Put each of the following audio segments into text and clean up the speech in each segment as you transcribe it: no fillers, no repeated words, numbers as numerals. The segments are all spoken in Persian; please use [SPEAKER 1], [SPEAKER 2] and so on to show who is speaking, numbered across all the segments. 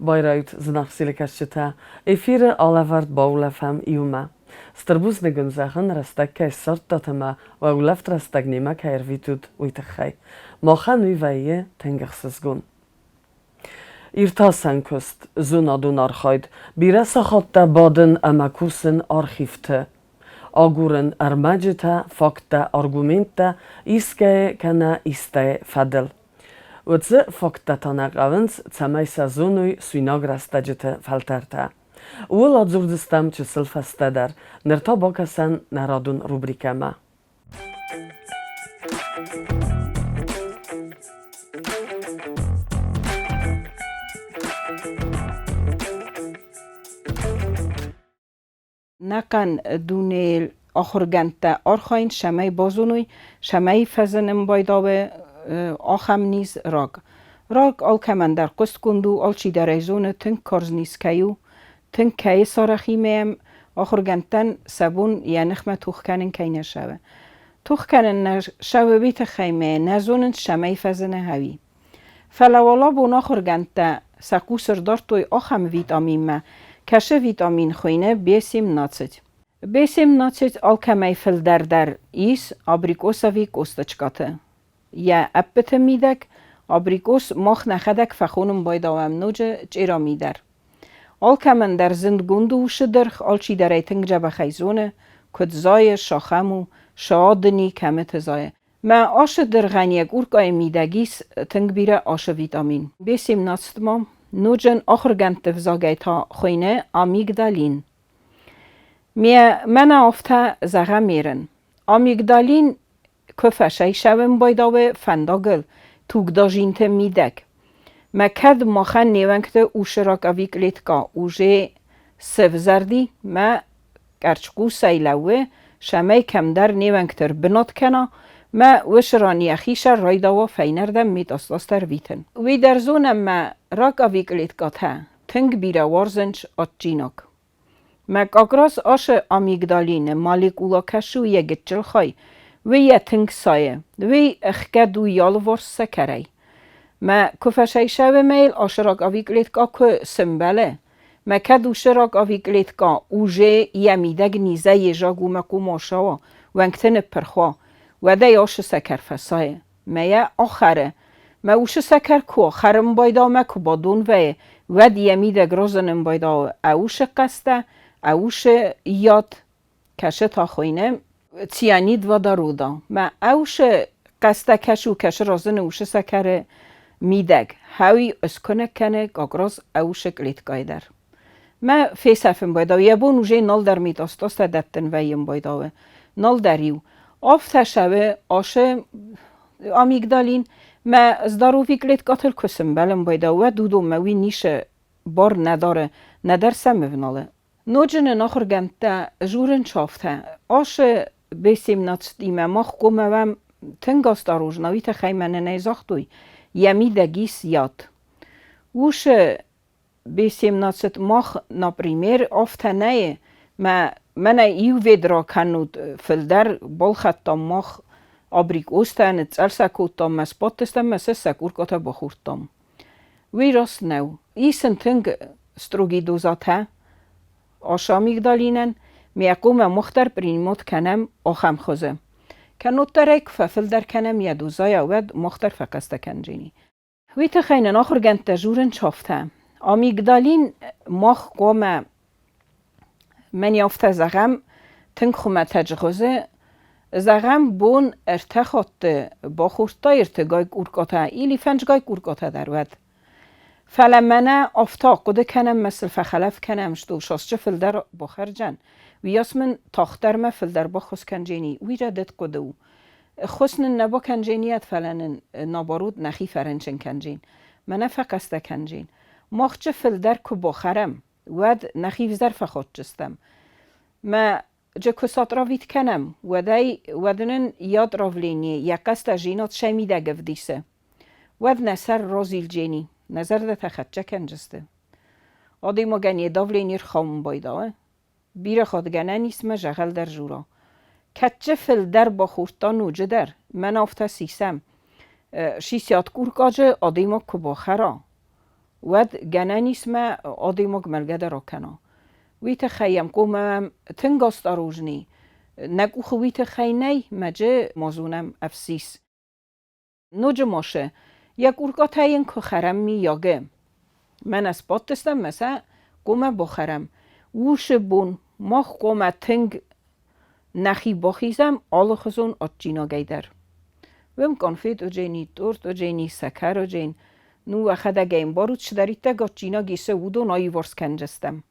[SPEAKER 1] Bayreuth znachsile kashita efir alavard Baulăfăm iumă. Stărbus negânzahăn răstăc că sortatăma wa uleft răstăgnima că ervitut uităxai. Mohan uivaie tengăxsızgun. İrtasan kust zunadun arxayd. Bire saxatta badın amakusin arxivte. Agurın armacita fakta argumenta iske kana iste fadel. Uță fakta tanaqavınc tsamay sazunuy suinagrastacite faltarta. Uıl adzurdistam çısıl fastadar. Nırta bakasan naradun rubrikama.
[SPEAKER 2] نکن دونیل آخرگنت آرخاین شمای بازونوی شمای فزنم بایداوه آخم نیز راگ آل کمن در قست کندو آل چی در ایزون تن کارز نیز کیو تن کی سارخی میم آخرگنتن سبون یا نخمه توخ کنن کی نشوه توخ کنن نشوه بیت خیمه نزونن شمای فزنه هوی فلوالا بون آخرگنت سکو سردار توی آخم ویتامین ما کشه ویتامین خوینه بیسیم ناچت آل کمی فل در ایس آبریکوسوی کوستچکاته یا اپت میدک آبریکوس مخ نخدک فخونم بایداوم نوجه چیرا میدر آل کمن در زند گندو شدرخ آل چی در ایتنگ جبه خیزونه کد زای شاخمو شادنی کمت زای ما آش در غنیگ ارکای میدگیس تنگ بیره آش ویتامین بیسیم ناچتمام نوجن آخرگنت فزاگیتا خوینه آمیگدالین. من افته زغه میرن. آمیگدالین کفشای شوم بایداوه فنداگل توگداجینت میدک. مکد مخن نیونکت اوشراک اویکلیتکا اوژه سفزردی ما گرچگو سیلوه شمی کمدر نیونکتر بنات کنا ما وشرانی اخیش رایداوا فینردم میتاستاستر ویتن. وی در زونم ما راک اویکلیتکات ها تنگ بیره وارزنچ آتجیناک. ما کاغراس آش آمیگدالین مالیکولا کشو یگتچل خای وی یه تنگ سایه وی اخکدو یالوارس سکرای. ما کفشای شو میل آش راک اویکلیتکا که سمبله. ما کدو شراک اویکلیتکا اوژه یمیدگ نیزه یجاگو مکو ماشاوا ونگتن پرخوا و ده آش سکر فسایه. میا آخره. ما اوش سکر کو آخرم بایدا ما کو بادون و دیمی ده گرازنم بایدا اوش قسته اوش یاد کشه تا خوینه تیانید و دارودا. ما اوش قسته کشو کشه رازن اوش سکر میدگ هاوی اسکنه کنه گاگراز اوش کلیتگای در. ما فیسفم بایدا یبون اوژه نال در میتاستاست دتن ویم بایداوه نال دریو آفته شوه آشه آمیگدالین ما ازدارو ویکلیت قاتل کسم بلم بایده و دودو موی نیشه بار نداره ندر سموناله نوجن ناخرگنده جورن چافته آشه بیسیم ناتستیمه ماخ گوموام تنگاست داروش نویت خیمنه نیزاختوی یمی دگیس یاد ووشه بیسیم ناتست ماخ نپریمیر آفته نیه من ایو ویدرا کنود فلدر بال خطا ماخ آبریک اوستن تسلسا کوتام مسپاتستم مسسا کورکاتا بخورتام وی راست نو ایسن تنگ استروگی دوزاته آشامیگدالینن میاقوم مختر پرینموت کنم آخم خوزم کنود ترک ففلدر کنم یا دوزای ود مختر فقسته کنجینی وی تخینن آخر گنت تجورن چافته آمیگدالین ماخ قوم من یافته زغم تنگ خومه تجغزه زغم بون ارتخات با خورتا ارتگای کورکاته ایلی فنجگای کورکاته در ود فلمنه افتا قده کنم مثل فخلف کنم شدو شاسچه فلدر بخرجن ویاس من تاختر ما فلدر بخوز کنجینی وی ردت قدو خسن نبا کنجینیت فلن نابارود نخی فرنچن کنجین منه فقسته کنجین ماخچه فلدر که بخرم ود نخیف ظرف خود جستم ما جکوسات را وید کنم ودنن یاد راولینی یکست جینات شمیده گفدیسه ود نسر رازیل جینی نظر ده تخدچه کنجسته آدی ما گنیه داولینیر خام بایده بیر خود گنه نیسم جغل در جورا کچه فلدر با خورتا نوجه در من آفته سیسم شیسیات کورکاجه آدی ما کباخرا ود گنانیس ما آدیماگ ملگده را کنا ویت خیم قومم تنگاست آروجنی نگو خویت خینی مجه مازونم افسیس نوج ماشه یک ارگات این که خرم می یاگه من از بات دستم مثلا قوم بخرم ووش بون ماخ قوم تنگ نخی بخیزم آل خزون آتجینا گیدر وم کنفید اجینی تورت اجینی سکر اجین نو اخدا گیم بارود شدریت گاتجینا گیسه ودو نایی ورس کنجستم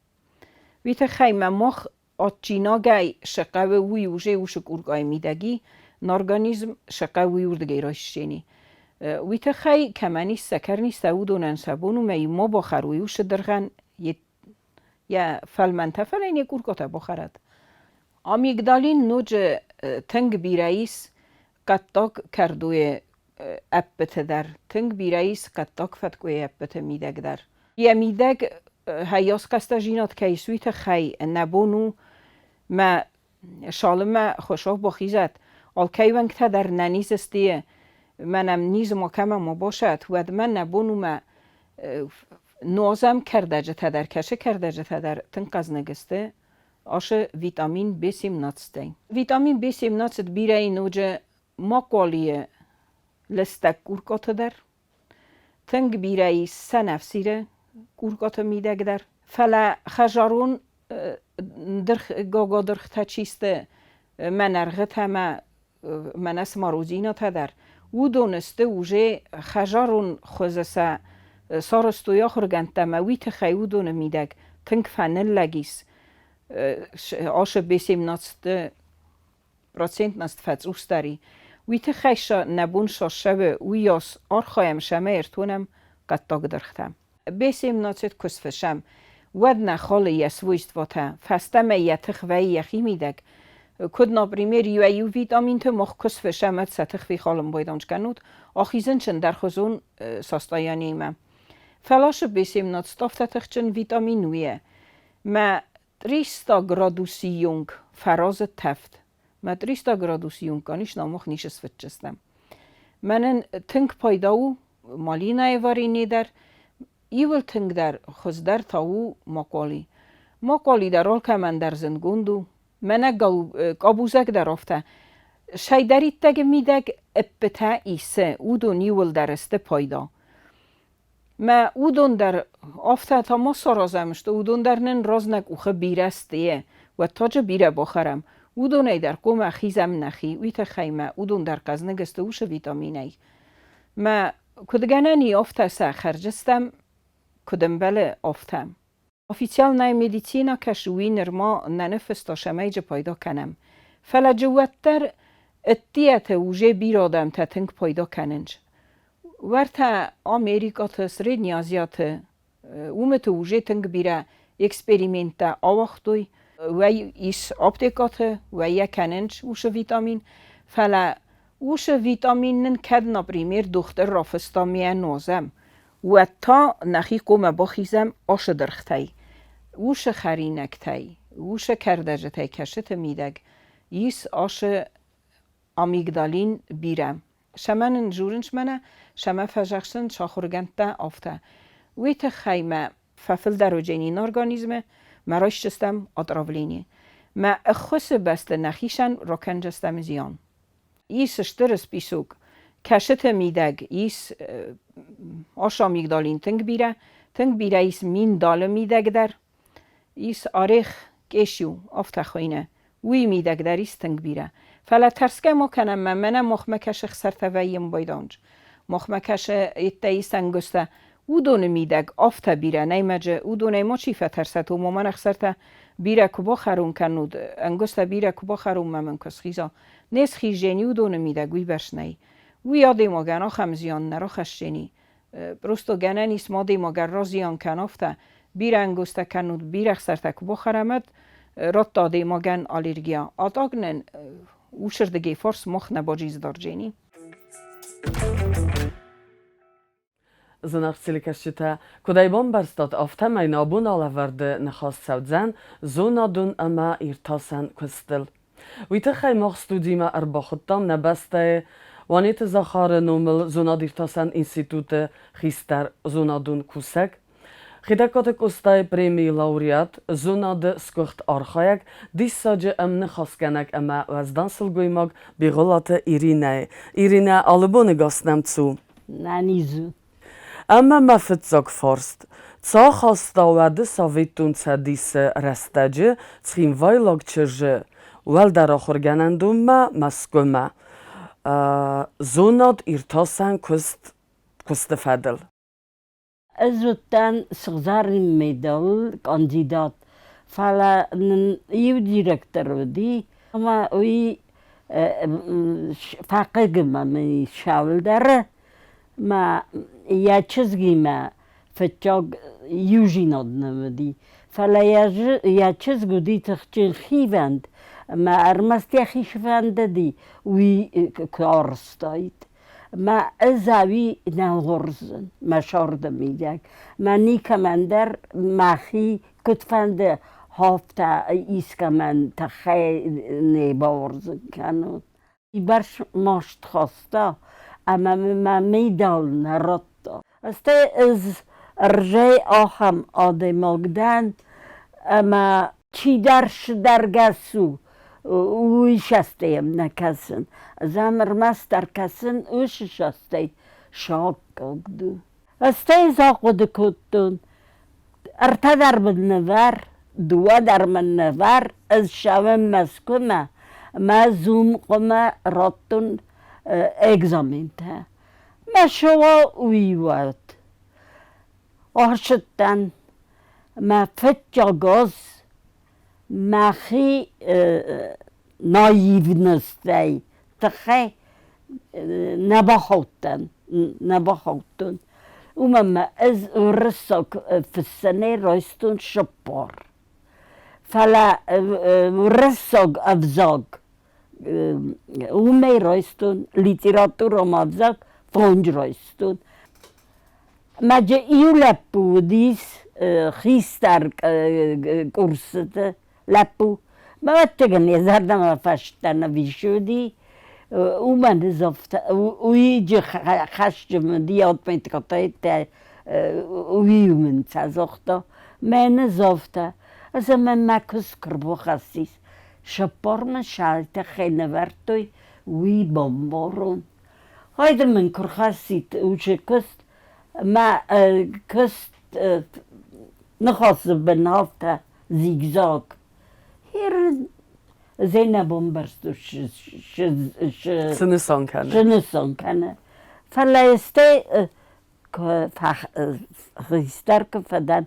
[SPEAKER 2] ویت خیمه ماخ آتجینا گی شقه وی وجه وشک ارگای میدگی نارگانیزم شقه وی وردگی راشینی ویت خی کمانی سکر نیست ودو ننسبون و می ما بخروی وش درغن یا فلمنته فلین یک ارگاته بخرد آمیگدالین نوج تنگ بیرئیس قطاق کردوی اپت در تنگ بیرئیس قطاق فتکوی اپت میدگ در یه میدگ هیاس قستا جینات که سویت خی نبونو ما شالم خوشاق بخیزد آل که ونگتا در ننیز استیه منم نیز مکمه ما باشد ود من نبونو ما نوزم کرده جتا در کشه کرده جتا در تنقز نگسته آش ویتامین B17 ویتامین B17 بیره نوجه ماقالیه لستک گورکات در تنگ بیره سنفسیره گورکات میدگ در فلا خجارون گاگا درخته چیسته من ارغت همه من اسم روزینا تا در او دونسته اوژه خجارون خوزسه سارستویا خورگنده مویت خیو دونه میدگ تنگ فنل لگیس آش B17% نست فتروس داری ویت خیشا نبون شاشه ویاس آرخایم شمه ارتونم قطاق درختم B17 کسفشم ود نخال یسویست واتا فستم یتخ و یخی میدگ کد نابریمیر یو ویتامین تو مخ کسفشم ات ستخ فی خالم بایدانج کنود آخیزن چن در خزون ساستایانی ایمم فلاش B17 تفتخ چن ویتامین ویه ما 300 گرادوسی یونگ فراز تفت ما 300 گرادوسی یونگ کانیش نامخ نیش سفتشستم منن تنگ پایداو مالی نایواری نیدر ایول تنگ در خزدر تاو ماقالی در آل که من در زنگوندو منه قابوزک در افته شایدریت تگ میدگ اپتا ایسه اودو نیول درسته پایدا ما اودون در آفته تا ما سرازمشته اودون در نن رازنک اوخه بیرستیه و تاج بیره بخرم اودون در قوم خیزم نخی ویت خیمه اودون در قزنگسته اوش ویتامینی ما کدگنانی آفته سه خرجستم کدم بله آفتم افیسیال نای مدیسینا کشوی نرما ننفستا شمیج پایدا کنم فلا جوتر اتیت اوژه بیرادم تا تنگ پایدا کننج ورتا امریکا تسری نیازیات اومت اوژه تنگ بیره اکسپریمنتا آوختوی و ایس آپتیکات و یا کننج اوش ویتامین فلا اوش ویتامین نن کدنا پریمیر دختر رافستا میه نوزم و تا نخی قوم بخیزم آش درختای اوش خرینکتای اوش کردجتای کشت میدگ ایس آش آمیگدالین بیرم شمن جورنش منه شما فجاکشن شاخورگنده آفته ویت خیمه ففل در جنین ارگانیزمه مراش جستم ادراولینی ما اخوس بست نخیشن راکن جستم زیان ایس شترس بیسوک کشت میدگ ایس آشا میگدالین تنگ بیره ایس مین دال میدگ در ایس آریخ کشیو آفته خوینه وی میدگ در ایس تنگ بیره فلا ترسکه ما کنم منه مخمکش خسرته ویم بایدانج مخمکش ایتایی سنگسته او دونه میدگ آفته بیره نیمجه او دونه ما چی فترست و من خسرته بیره کبا خرون کنود انگسته بیره کبا خرون من کس خیزا نیز خیجینی او دونه میدگ وی برش نی وی آده ما گنا خمزیان نرا خشجینی برستو گنه نیست ما دی ما گر را زیان کنافته بیره انگسته کنود بیره خسرته کبا خرمد رات داده ما گن آلرگیا آتاگنن او شردگی فرس مخ نباجیز دار جینی
[SPEAKER 1] Zunachtsilikashita kudayban barstat aftem ay nabun alavardı nexast savdzan zonadun ama irtasan kustil. Wita khaymaq studima arbaxuttam nabaste wanit zakhar nomel zonad irtasan institute xistar zonadun kusak Хидакотек устای پریمی لауریات زوناد سکوخت آرخایک دیساج امن خاسکنک اما وزدان سلگویماگ Bigъuılаты Irina. Irina alubone gastnem zu.
[SPEAKER 3] Nanizu.
[SPEAKER 1] Ama mafetzog forst. Co خواستاوده ساویتون دیس رستجه تخیم وایلاگ چرژه ول در آخر گنندوم مسکومه زوناد ایرتاسن کست فدل.
[SPEAKER 3] Azuttan sgzarin medal kandidat fala iu director di ama ui faqigma mi şavldar ma yaçizgima fetjog yujinodnavdi fala yaçizgudi txchin khivand ma armastya khishvanddi ui korstoit ما ازاوی نغرزن ما شرد میدک ما نیکمندر مخی کتفند هفته ایسک من تخی نبارزن کنود برش ماشت خواسته اما ما میدال نرد است از رجای آخم آدماگدن اما چی درش درگسو اوی شستیم نکسن زمر مستر کسن اوش شستی شاک کدو استی زاقود کدون ارتا در من نور دوا در من نور از شوم مسکومه ما زوم قمه راتون اگزامین تا ما شوا اوی واد آشتن ما فتجا گاز مخی نایونستی تخی نباخوتن اومم از رساک فسنه رایستون شپار فلا رساک افزاک اومی رایستون لیتراتور هم افزاک فونج رایستون مجه ایو لپو دیس خیستر کورسته لپو ما وقتگن یزردم فشتن ویشودی او من زفته اوی جه خشم دیاد میت کتایت اوی من سازخته من زفته از من مکس کربو خسیس شپار من شالت خیلی ورتوی وی بامبارون هایدر من کر خسیت اوچه کست ما کست نخواست بنافته زیگزاگ هر زینبون برستو
[SPEAKER 1] سنسان
[SPEAKER 3] کنه فلایسته خیستر که فدن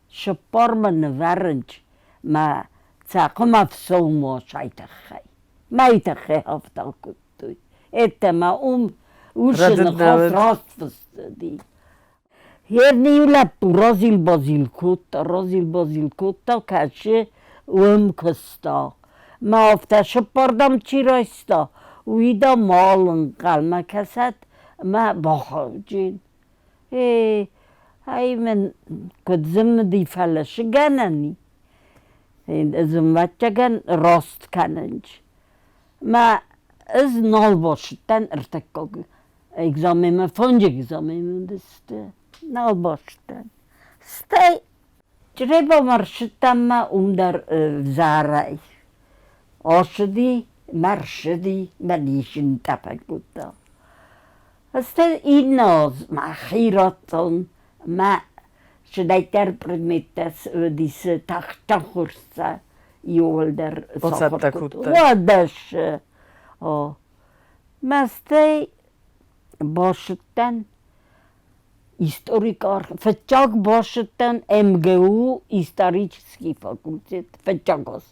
[SPEAKER 3] شپار من ورنج ما تاقم افسو ما شایتخی ما ایتخی هفته کتوی ایتا ما اوشن خواست راست فستدی هر نیو لپو رازیل بازیل کتا کشه کستا ما افته شپاردم چی رایستا ویدا مالن قلمه کسد ما باخوجین ای من کدزم دی فلش گننی ازم وچگن راست کننج ما از نال باشتن ارتکاگ اگزامیم فونج اگزامیم دسته نال باشتن ستی Treba maršitama در زارای آشدی مرشدی منیشن تپکوتا است این ناز ما خیراتون ما شدیتر پرمیتس دیس تخت خورسا یول در سافر کتا وادش مستی باشتن историкар фачаг башытан МГУ исторический факультет фачагос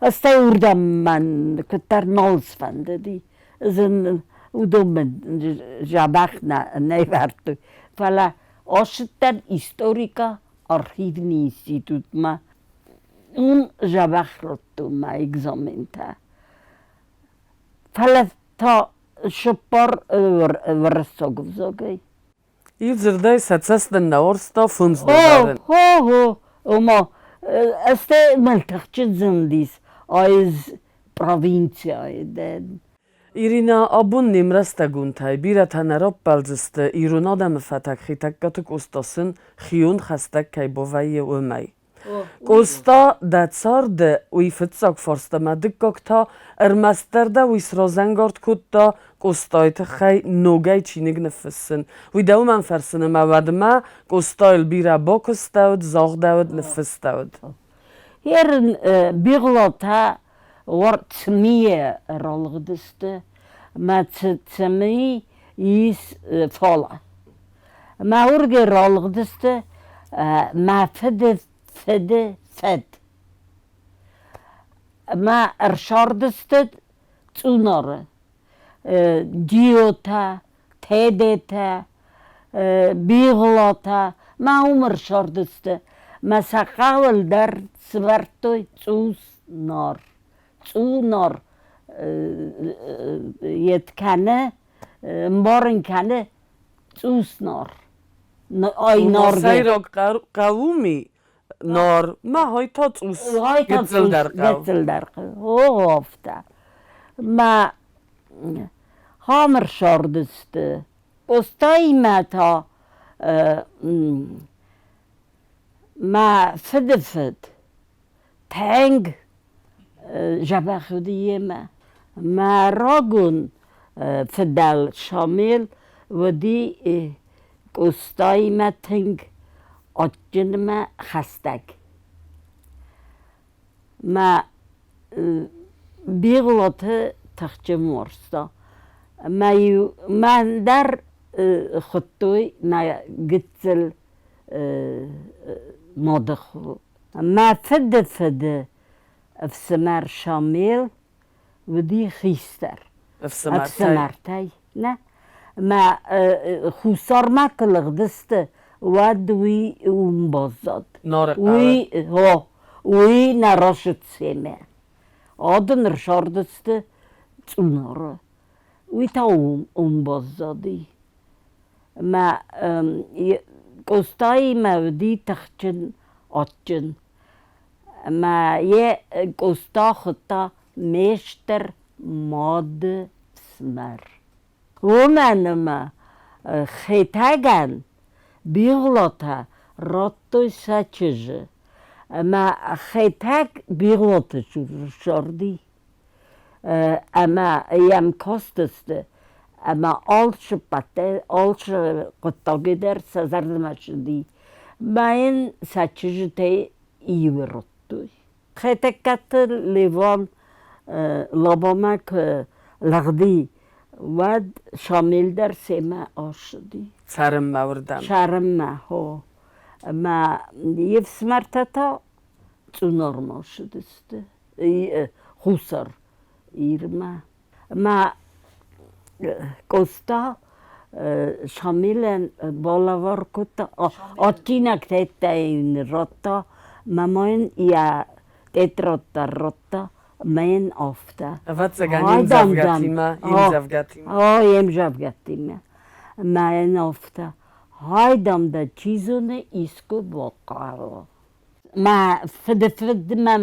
[SPEAKER 3] астай урдаман кытар нолсфанды зын удомен жабахна неварту фала ашыттан историка архивный институт ма жабахроту ма экзамента фала та шпар врсогзогай
[SPEAKER 1] Ilzirday satsasdan naorsta funds dodaren.
[SPEAKER 3] Oma este maltaqçı zindis ayız provinciya eden.
[SPEAKER 1] Irina abun nimrasta guntay biratan arab balziste iruna da mfatak khitakatuk ustasın khiyun khastak kay bovay umay. Usta da tsarde uifetsak forstamadık kokta ermasterde uisrozengort kutta Cgъойты khay nogay çinig nefesin. Uydauman fersine mavadma Cgъойты bira bokustavd zagdavd nefestavd.
[SPEAKER 3] Yerin Bigъuылаты var tsmiye ralgdıstı. Ma tsmi is fala. Ma urge ralgdıstı. Ma fed. Ma erşardısты tsunarı. Diyota, tedete, Bigъуылаты. Ma umr şardısты. Ma sakavl der svertoy tsunar. Tsunar yetkane, mbarın kane tsusnar. Ay nar
[SPEAKER 1] Sayro kavumi nar ma hayta tsus getzel der kav.
[SPEAKER 3] Getzel der kav. O hafta. Ma hamr şardısты. Ostay meta ma fed. Teng جبه خودیه ما راگون فدال شامل و دی گستای ما تنگ آجن ما خستگ ما Bigъuылаты تخچم ورستا من در خطوی ما گتزل مادخو ما فد افسمر شامل و دی خیستر افسمرتای نه ما خوصار ما کلغدسته و دوی اون بازد وی نراشد سیمه آدن رشاردسته توناره وی تا اون بازدی ما گستایی مودی تخچن آتچن ما یه گستا خطا میشتر ماد سمر و من خیتگن Bigъuылаты راتوی سچجه ما خیتگ Bigъuылаты شردی اما یم کاستسته اما آلش قطا گدر سزرد شدی ما این سچجه تی ایورد خیتکت لیوان لابامک لغدی ود شامل در سیمه آشدی
[SPEAKER 1] سرم موردم
[SPEAKER 3] شرم ها ما یفسمرتتا تونار ما شدست خوصر ایرما ما گستا شاملن بالاوار کتا آتینک تیتا این راتا مامان یا تتراتا راتا من آفته.
[SPEAKER 1] وقت زگان یم زفگتیمه.
[SPEAKER 3] یم زفگتیمه. من آفته. هایدم دا چیزونه ایسکو باقا. ما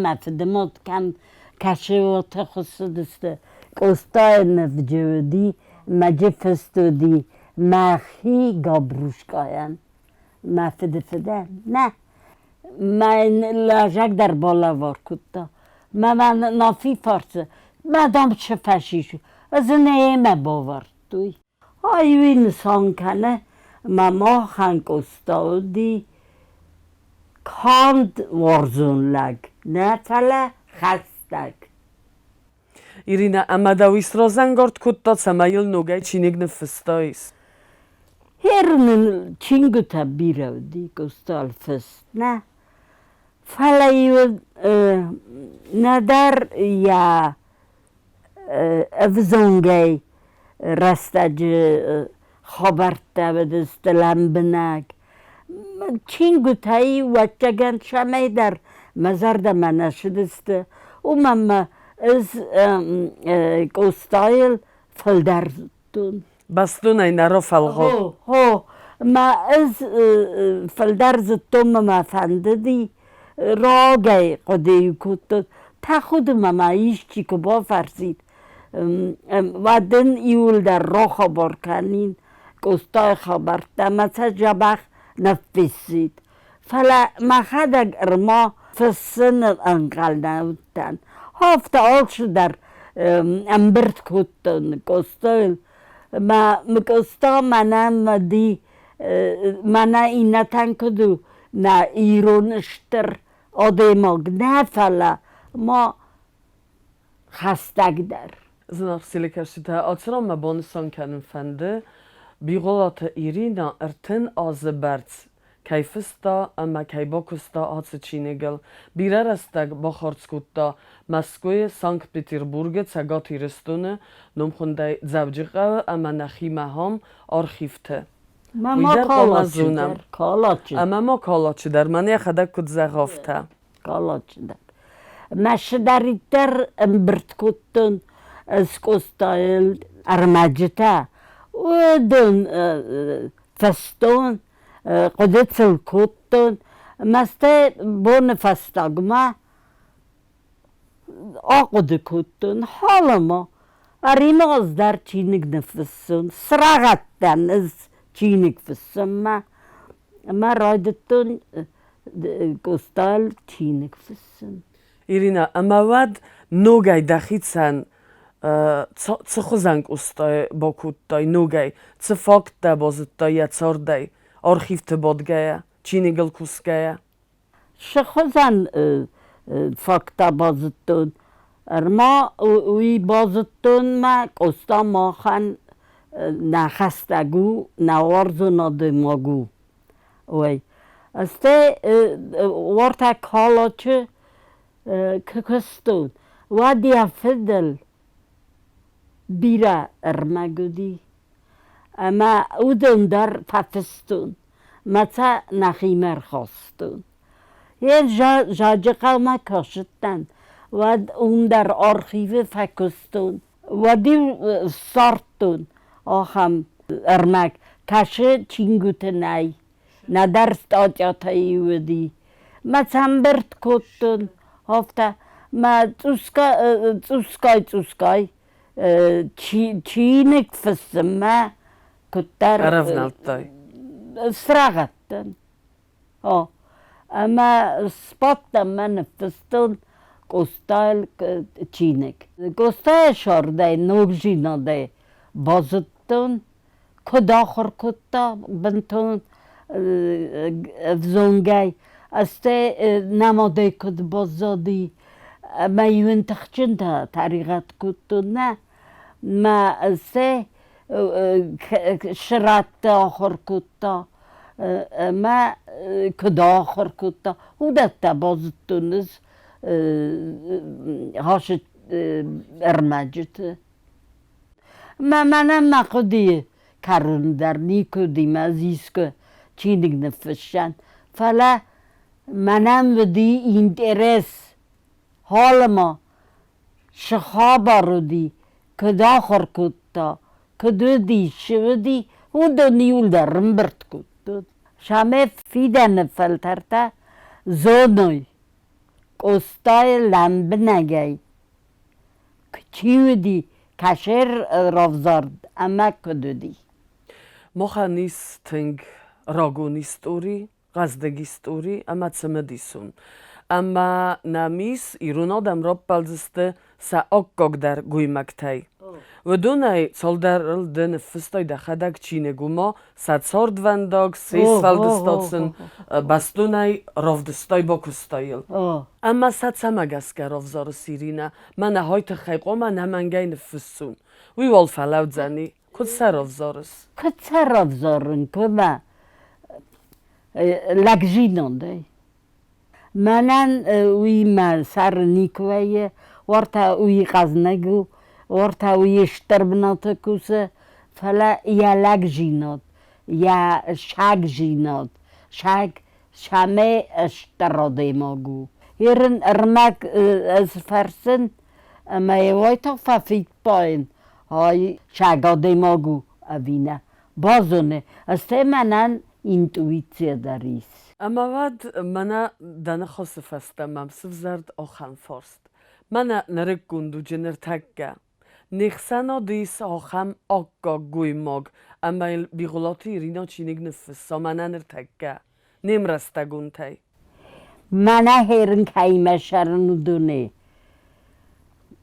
[SPEAKER 3] ما فدمات کم کشوات خصوصه کستای نفجودی مجفستودی مخی گابروشکاین. ما فده نه. من لاجک در بالا وار کتا من نافی فارسه مدام چه فشیشو از نیمه باور توی آیوی نسان کنه ما خنک استادی کاند وارزون لگ نه فله خستگ
[SPEAKER 1] Irina, اما دویست را زنگارد کتا سمایل نوگای چینگ نفستایس
[SPEAKER 3] هرنن چینگو تا بیرو دی گستال فست نه فلایو ندر یا افزونگی رستج خبرته بدست لنبنگ چینگو تایی وچگن شمی در مزرد من شدست و من از گستایل فلدرتون
[SPEAKER 1] بستون این را فلغا
[SPEAKER 3] ما از فلدرزتون ما فنددی راگای قدیو کتد تا خود ما ایشچی که با فرزید ودن ایول در راه خبر کنین کستای خبر تمسا جبخ نفسید فلا مخدق ارما فسن انقل نوتن هفته آلش در امبرت کتن کستایل ما مکستا منم دی منا اینتن کدو نه ایرونشتر آدماگ نه فلا ما خستگ در
[SPEAKER 1] Znak silikaşita açıram bonsan kanın fende Bigъuılаты Irina erten azı berts kayfısta ama kaybakusta atsı çinegel birer astag bakhartskutta Moskva'ya Sankt Peterburg'a tsagat iristone nomkhunday zavcıqa ama naximaham arxivte
[SPEAKER 3] ما کالاچی
[SPEAKER 1] ama ma kalaçı der mani xadak kut zagafta
[SPEAKER 3] کالاچی در مشدریتر امبرت کتن اسکوستایل ارمجتا و دون فستون قدتسل کتن مسته بون فستاگما آقود کتن حالا ما Arina az der çiğnik nefesin sıragattan az çiğnik fısın ma raydıttın kostal çiğnik fısın
[SPEAKER 1] Irina ama vad nogay daxitsan tsxozank ustay bokutay nogay tsfakta bozutay yatsarday arxivte bodgaya çinigel kuskaya
[SPEAKER 3] şıxozan fakta bozuttun Erma uy bozuttun ma kosta mahan na xastagu na warzu na demagu oy este warta kalaçı kıkıstun vadiya fidel bira erma gudi ama udundar patistun mata nahimer khastun yen jacıqa ma kaşıttan و اون در آرخیو فکستون و دی سارتون آخم ارمک کشه چینگوت نای ندرست آجاتایی و دی ما چنبرت کتون هفته ما چوسکای چینک فسم ما کتر
[SPEAKER 1] Aravnaltay
[SPEAKER 3] سراغتن اما سپاتم من فستون Kostal çiğnek. Kostaya şorday nogjinaday bazıttın. Kodahır kutta bintun vzongay. Aste namaday kod bazadi. Ma yun taxçın da tariqat kuttun ne. Ma aste şırat ahır kutta. Ma kodahır kutta. Udatta bazıttınız. هاشت ارمجت منم نقدی کرون در نیکودی مزیز که چینگ نفشن فلا منم ودی اینترس حال ما شخابا رو دی که داخر کتا که دو دی شو دی او دو نیول در رمبرت کتا شامه فیدن فلترتا زونوی کستای لمب نگی چیودی کشر رفزارد اما کدودی
[SPEAKER 1] مخانیستنگ راگونیستوری غزدگیستوری اما چمدیسون اما نمیس ایرون آدم را پلزسته سا اکاک در گویمکتای و دونای سالدرل دن فستای دخدک چینه گوما سا چارد ونداگ سیس فلدستاتسن بستونای رفدستای با کستایل اما سا چمگسکه رفزار سیرینه من های تخیقا من همنگای نفسون وی وال فلود زنی کد سر رفزارس
[SPEAKER 3] کد سر رفزارن که ما لگجینان دی منن وی ما سر نیکویه ورطا وی قزنگو ورطا وی اشتربنات کوسه فلا یا لگ جینات یا شگ جینات شگ شمه اشتراده ماگو هرن ارمک از فرسن اما یوای تا ففید پاین های شگاده ماگو اوینه بازونه از ته منن اینتویتسیه داریس
[SPEAKER 1] اما ود منا دانه خاصف استمم سف زرد آخان فارست منا نرک گندو جنر تکگه Nixana dis آخم آگا گویماگ اما بیغولاتی ایرینا چینگ نفس سامنن ارتگه نمرستگون تی
[SPEAKER 3] من هرن کایمه شرنو دونه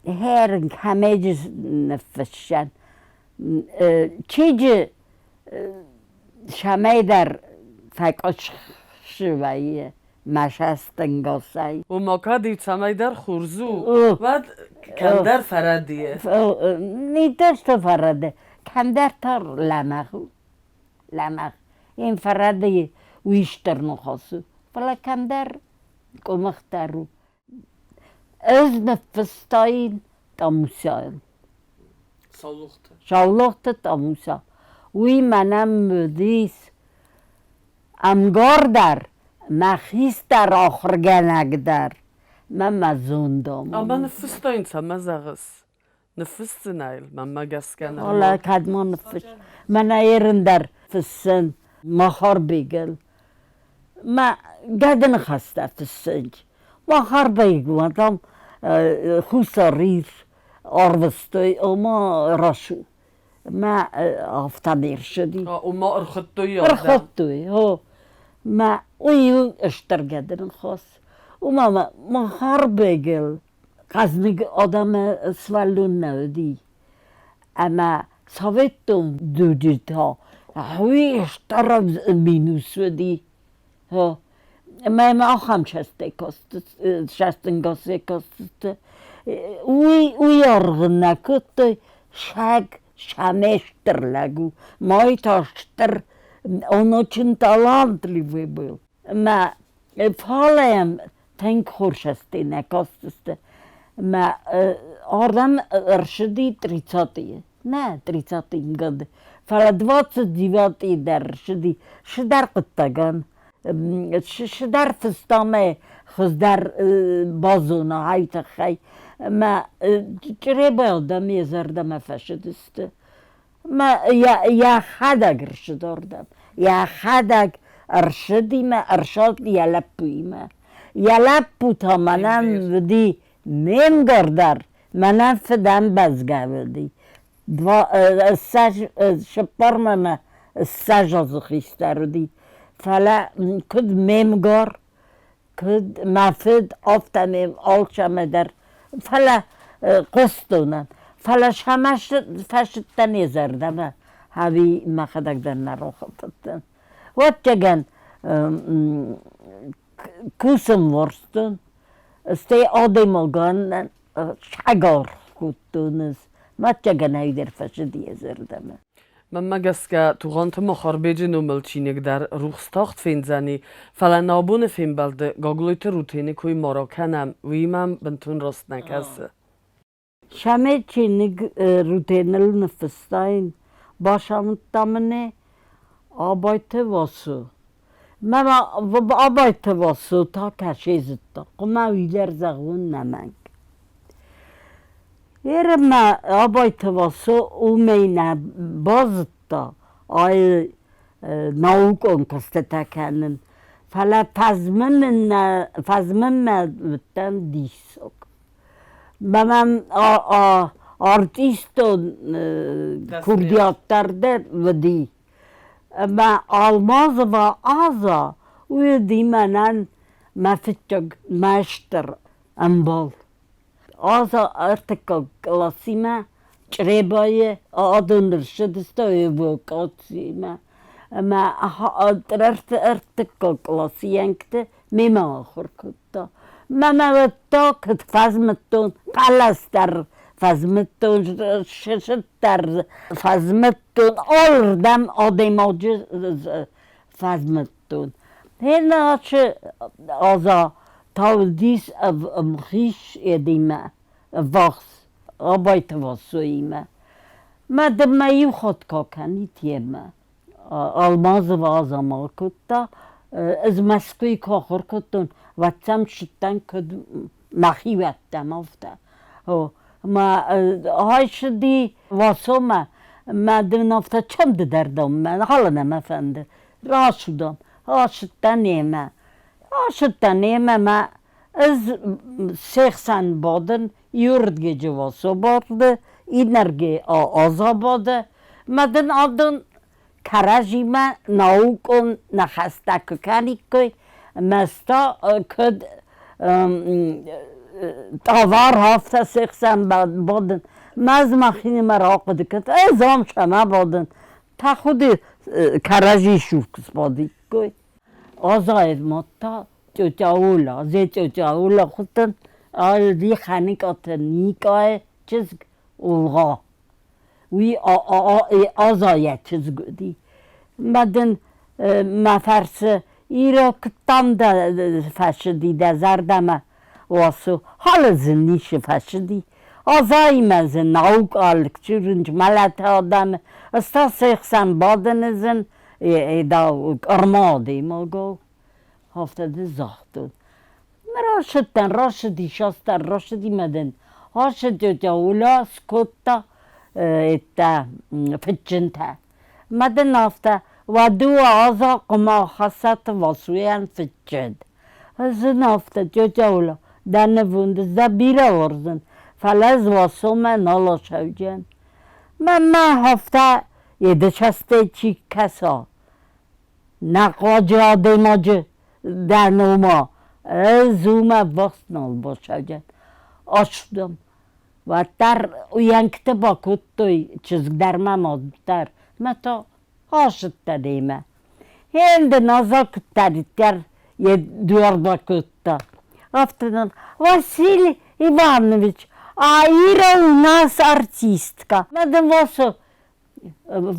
[SPEAKER 3] هرن همه جز نفسشن چیجه شمه در فکاش شویه مشستنگاسای
[SPEAKER 1] و ماکا دیو سمای در خورزو و کندر فردیه
[SPEAKER 3] نیداشت فرده کندر تر لمخ این فرده ویشتر نخواستو فلا کندر کمخترو از نفستاین تاموساین شاولوخت تاموسا وی منم مدیس امگار در مخیست در آخر گنگ در من مزوندم
[SPEAKER 1] اما نفستاین سما زغس نفست نیل من مگسکنه
[SPEAKER 3] حالا کدما نفست من ایرن در فسن مخار بگل ما گدن خسته فسنج مخار بگوندم خوصاریر آروستوی اما راشو ما آفتانیر شدی
[SPEAKER 1] ما ارخطوی
[SPEAKER 3] ها ما اویو اشتر گدن خواست و ما خار بگل قزنگ آدم سوالون نودی اما ساویتون دودید ها هوی اشتر مینوس ودی ها ما آخم شستن گاسته کاست اوی ارغن نکت شگ شمشتر لگو مای تاشتر اونو چن تالانت لیوی بیل ما فالیم تنگ خورشسته نکاستسته ما آردم ارشدی 30 نه 30 گده فالا 29 در ارشدی شدر قطگان شدر فستامه خود در بازونا هایت خی ما چرا بایدم یه زردم فشدسته ما یا خدگ ارشد آردم یا خدگ ارشدی ما ارشاد یا لپوی ما یا لپو تا منم ودی نیم گردر منم فدم بزگه ودی شپار ما سج از خیسته رو دی فلا کد میمگار کد مفید آفتنیم آلچم در فلا قصدونن فلا شمش فشتن یزردم هاوی مخدک در نروختن وات جگن کوسم ورستون استی آدمگان شگار خودتونز ما جگن هایی در فشد یزردم
[SPEAKER 1] من مگسکه تو غانت مخاربیجی نومل چینگ در روخستاخت فینزنی فلا نابون فین بلده گاگلویت روتینی کوی مارا کنم ویمم بنتون راست نکسه
[SPEAKER 3] شمه چینگ روتینل نفستاین باشم تامنه آبایت واسو من آبایت واسو تا کشیزت تا قمه ویدر زغون نمنگ ما آبایت واسو اومینه بازت تا آی ناوکون کسته تکنن فلا فزمن مدتن دیسوک من آرتیستون کردیاترده ودی ما آلماز و آزا ودی منن مفتچگ مشتر انبال آزا ارتکا کلاسیمه چریبای آدون رشدسته وکاتسیمه ما ارتکا کلاسیانکته میمه آخر کتا ما وقتا کت فزمتون قلستر فزمتون ششتر فزمتون آردم آدماجه فزمتون هنه چه آزا تاودیس امخیش ایدیمه وقت آبایت واسویمه ما دمایو خود که کنی تیمه آلماز و آزما کتا از مسکوی که آخر کتون وقتم شدن کد مخی وقتم افته ما های شدی واسو ما دون افته چم دردم من حالا نمفنده را شدم ها شدن نیمه ما از 80 بادن یورد جواسو بارده اینرگه آزا باده مدن آدن کرجی ما ناوکن نخسته کنی که مستا کد تاوار هفته 80 بادن مز مخینی مراقب کد ازام شما بادن تا خود کرجی شوکس بادی که آزاید ما تا چوچاولا زی چوچاولا خودن آل دی خانیک آتن نیکای چیز اولغا وی آزاید چیز گودی مدن مفرس ایرا کتام دا فشدی دا زردم واسو حال زنیش فشدی آزایی مزن ناوک آلک چورنج ملت آدم استا 80 بادن زن دا ارمادی ما گو هفتاده زاختون راشدی شاستر راشدی مدن هاشد جاولا سکوتا اتا فچنتا مدن هفته و دو آزا قما خاصت واسویان فچند هزن هفته جاولا در نوونده زبیره ورزن فلز واسو من نالا شوجن من هفته یه دچسته چی کسا نقاجه آدماجه در نوما زوما وقت نال باشه آشدم و در ینکته با کتوی چیز در مادر متا هاشت دیمه هند نازا کتری تر یه دوار با کتا افتادم واسیلی ایوانویچ ایرا у нас артистка مدن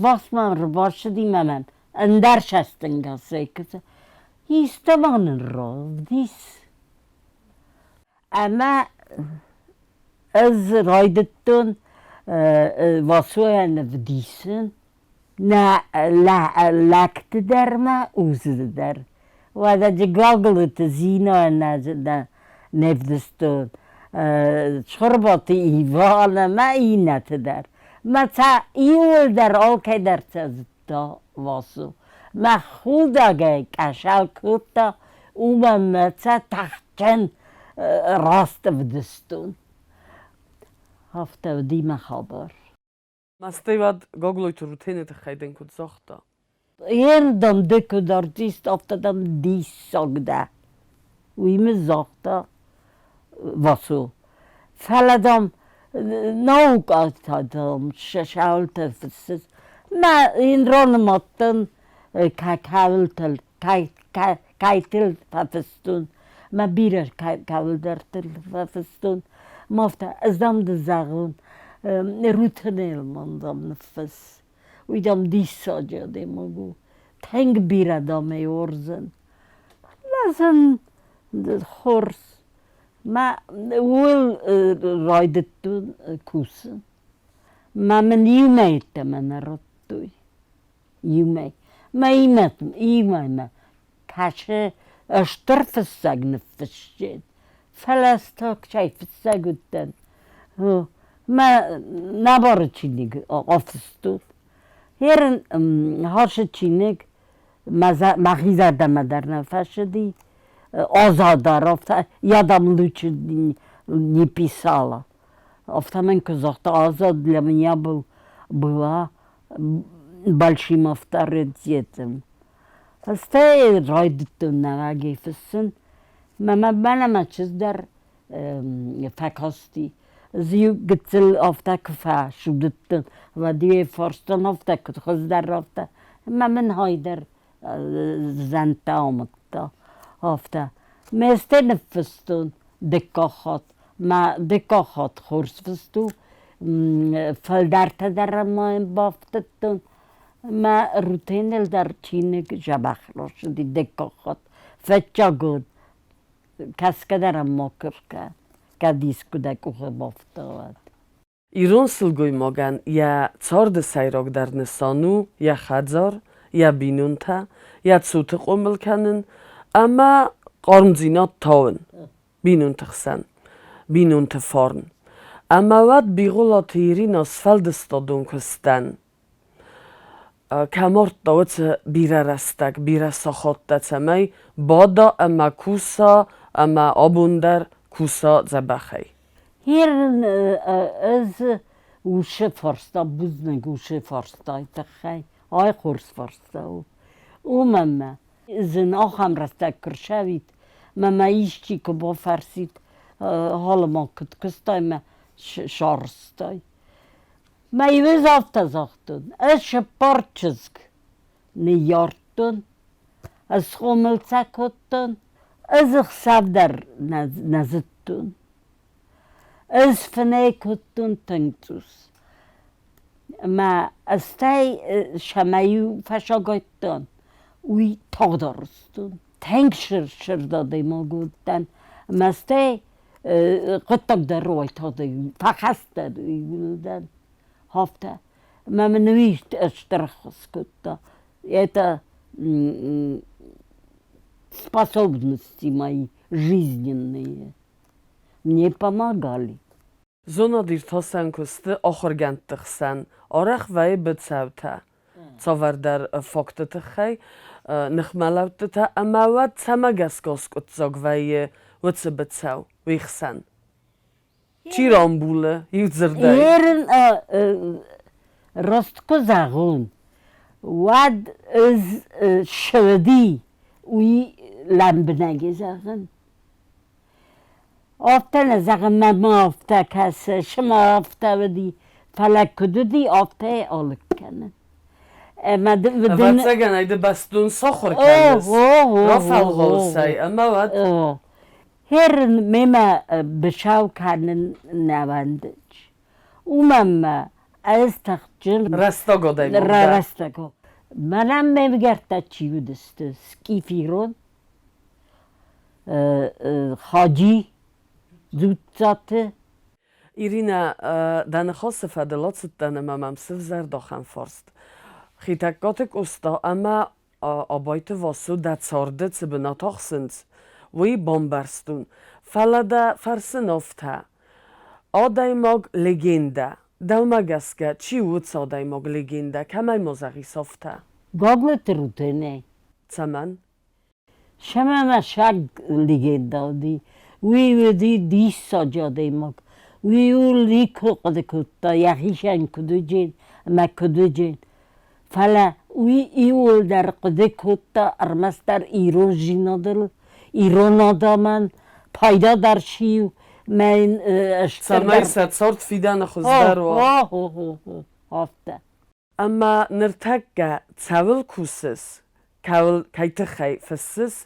[SPEAKER 3] واسمان رو باشه دیمه من اندر شستنگا سیکسه İstemanın ravdis. Ama az raydıttın vasuyan vdisin na lakti derme uzdu der. Ve da Bigъуылаты zina na nevdistun. Çorbatı ivana ma inat der. Mata iul der olke der tazda vasu. ما خودگه کشل کتا اومه مچه تخچن راست بدستون هفته و دیمه خبر
[SPEAKER 1] Masteyvad gogloytu rutine te khayden kut zoxta.
[SPEAKER 3] Yerdam deke artist aftadam dis sagda. Uyme zoxta vaso. Faladam nauk atadam şaşalta fıssız. Ma inronmattan kakaltel kaytel fafstun. Ma birer kakaldertel fafstun. Mafta azam de zagun. Rutinel mandam nefes. Uydam dissaca demagu. Teng bir adamı yorzen. Lazen hors. Ma ul raydettun kusen. Ma men iumete men rottuy. Iumei. Ma iumei. Kaşe östörfessag nefesçed. Falastak çayfessag utten. ما نباره چینگ آفستو هرن هاش چینگ مخیزه دمه در نفش دی آزاده رفته یادم لوچه نی پیسالا افته من که زخته آزاد для меня была большим авторитетом. Остае райдыту наваги фессен мама чиз در فکاستی زیو گتل آفته کفه شدتن و دیو فرستن آفته کت خوز در رفته من های در زنده آمده آفته مسته نفستون دکاخات ما دکاخات خورس فستو فلدرته در ما بافتتون ما روتینل در چینه جبخ را شدی دکاخات فتچا گود کس که درم ماکر کرد discudecuche boftovad.
[SPEAKER 1] Ирон сылгой моган я цорды сайрог дар несану, я хадзар, я бинунта, я цуты қомылканын, ама қармзинат таун, бинунтықсан, бинунты форн. Ама вад Бигъуылаты Ирина асфальдыстадун кыстан. Каморт давыцы бира растак, бира сахотта цамай, бада ама куса اما آبوندر کوسا زبخی
[SPEAKER 3] هیرن از وشه فرستا بزن گوشه فرستای تخی آی خورس فرستا او مما زن آخم رسته کرشوید مما ایشتی که با فرسید حالا ما کت کستای ما شارستای ما ایوز آفتا زاختون از شپارچزگ نیارتون از خومل سکتون از اخصاب در نزدتون از فنه کتون تنگتوس ما استای شمایو فشاگایتون وی تا دارستون تنگ شر داده ما گودن ما استای قطق در روی تا دارستون فخست دارستون هفته ما منویشت اشترخص کتا это способности мои жизненные мне помогали.
[SPEAKER 1] زونا دیر تاسن کسته آخرگند تخسن آرخ وی بتسوته صور در فاکت تخی نخملوت تا اما ود سمگس گاس کت زاگ وی وچه بتسو ویخسن چی رام بوله؟ یود زرده
[SPEAKER 3] ایرن راست که زغون ود از شودی وی لنبنگی زغن آفته نزغن ما آفته کسه شما آفته ودی فلک کدودی آفته آلک کنن
[SPEAKER 1] ود سگن ایده بستون ساخر کنس رافل غلسی اما ود
[SPEAKER 3] هر مما بشاو کنن نواندج اومم از تخجل
[SPEAKER 1] رستا گاده
[SPEAKER 3] رستا گا منم میگرده چی بودست سکیفیرون خاجی زودزاته
[SPEAKER 1] ایرینا دن خاص فدلات ستن ممم سف زر داخن فارست خیتکاتک استا اما آبایت واسو دت سارده چه بناتاخ سند وی بامبرستون فلده فرسن افته آدای ماگ لگنده دلمگسکه چی وودس آدای ماگ لگنده کمی مزاقی سافته
[SPEAKER 3] گاگل تروتنه
[SPEAKER 1] چمن؟
[SPEAKER 3] شما ما شگ لگنده دی وی ودی دیش ساجاده ماگ وی اولی کده کده یخیشن کدو جین ما کدو جین فلا وی ایول در قده کده ارمس در ایرو جینادل ایران آدامن پایدا در شیو من
[SPEAKER 1] سمای ست سارت فیدن خوزدر و
[SPEAKER 3] هفته
[SPEAKER 1] اما نرتگه تاول کوسس کایت خی فسس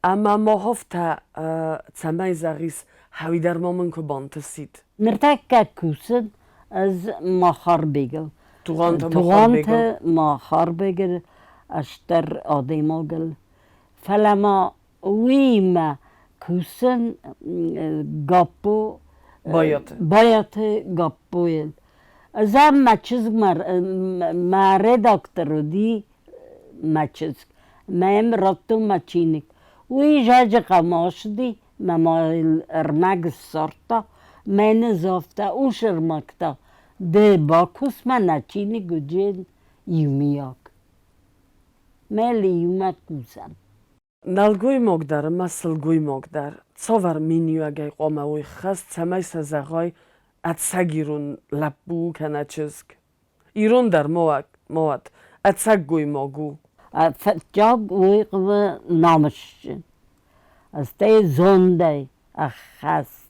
[SPEAKER 1] اما ما هفته سمای زغیس هاوی در مامن که بانتسید
[SPEAKER 3] نرتگه کوسن از ماخار بگل
[SPEAKER 1] توغانت
[SPEAKER 3] ماخار بگل اشتر آدیما گل فلما ویما کوسن گاپو باید گاپویل از هم مچز ما رداکتر دی مچز مایم رابطو مچینک وی جاج قماش دی ما ارمگ سارتا من زافتا اوش ارمکتا ده باکوس من نچینی گجین یومیاک ملی یومک کوسن
[SPEAKER 1] نلگوی مقدار مسلگوی مقدار صور مینیو اگه قاموی خست سمای سزاقای اتسگیرون لبو کنه چزگ ایرون در مواد اتسگوی ماگو
[SPEAKER 3] جاگ وی قوه نامششن از تی زنده اخست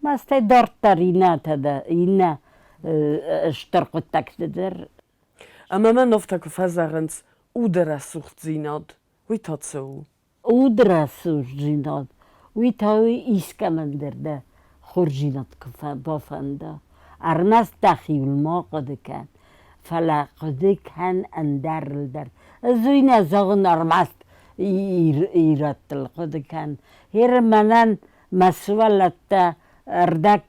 [SPEAKER 3] از تی دارتر اینا تده اینا اشترق تکت در
[SPEAKER 1] اما من نفته که فزاقنس او در سوخت زیناد وی تاتسو
[SPEAKER 3] او در سوخت زیناد وی تاوی ایسکه من درده خورجینات که بافنده ارمس دخیل ما قده کن فلا قده کن اندر در از وی نزاغن ارمس ایراتل قده کن هر منن مسولت اردک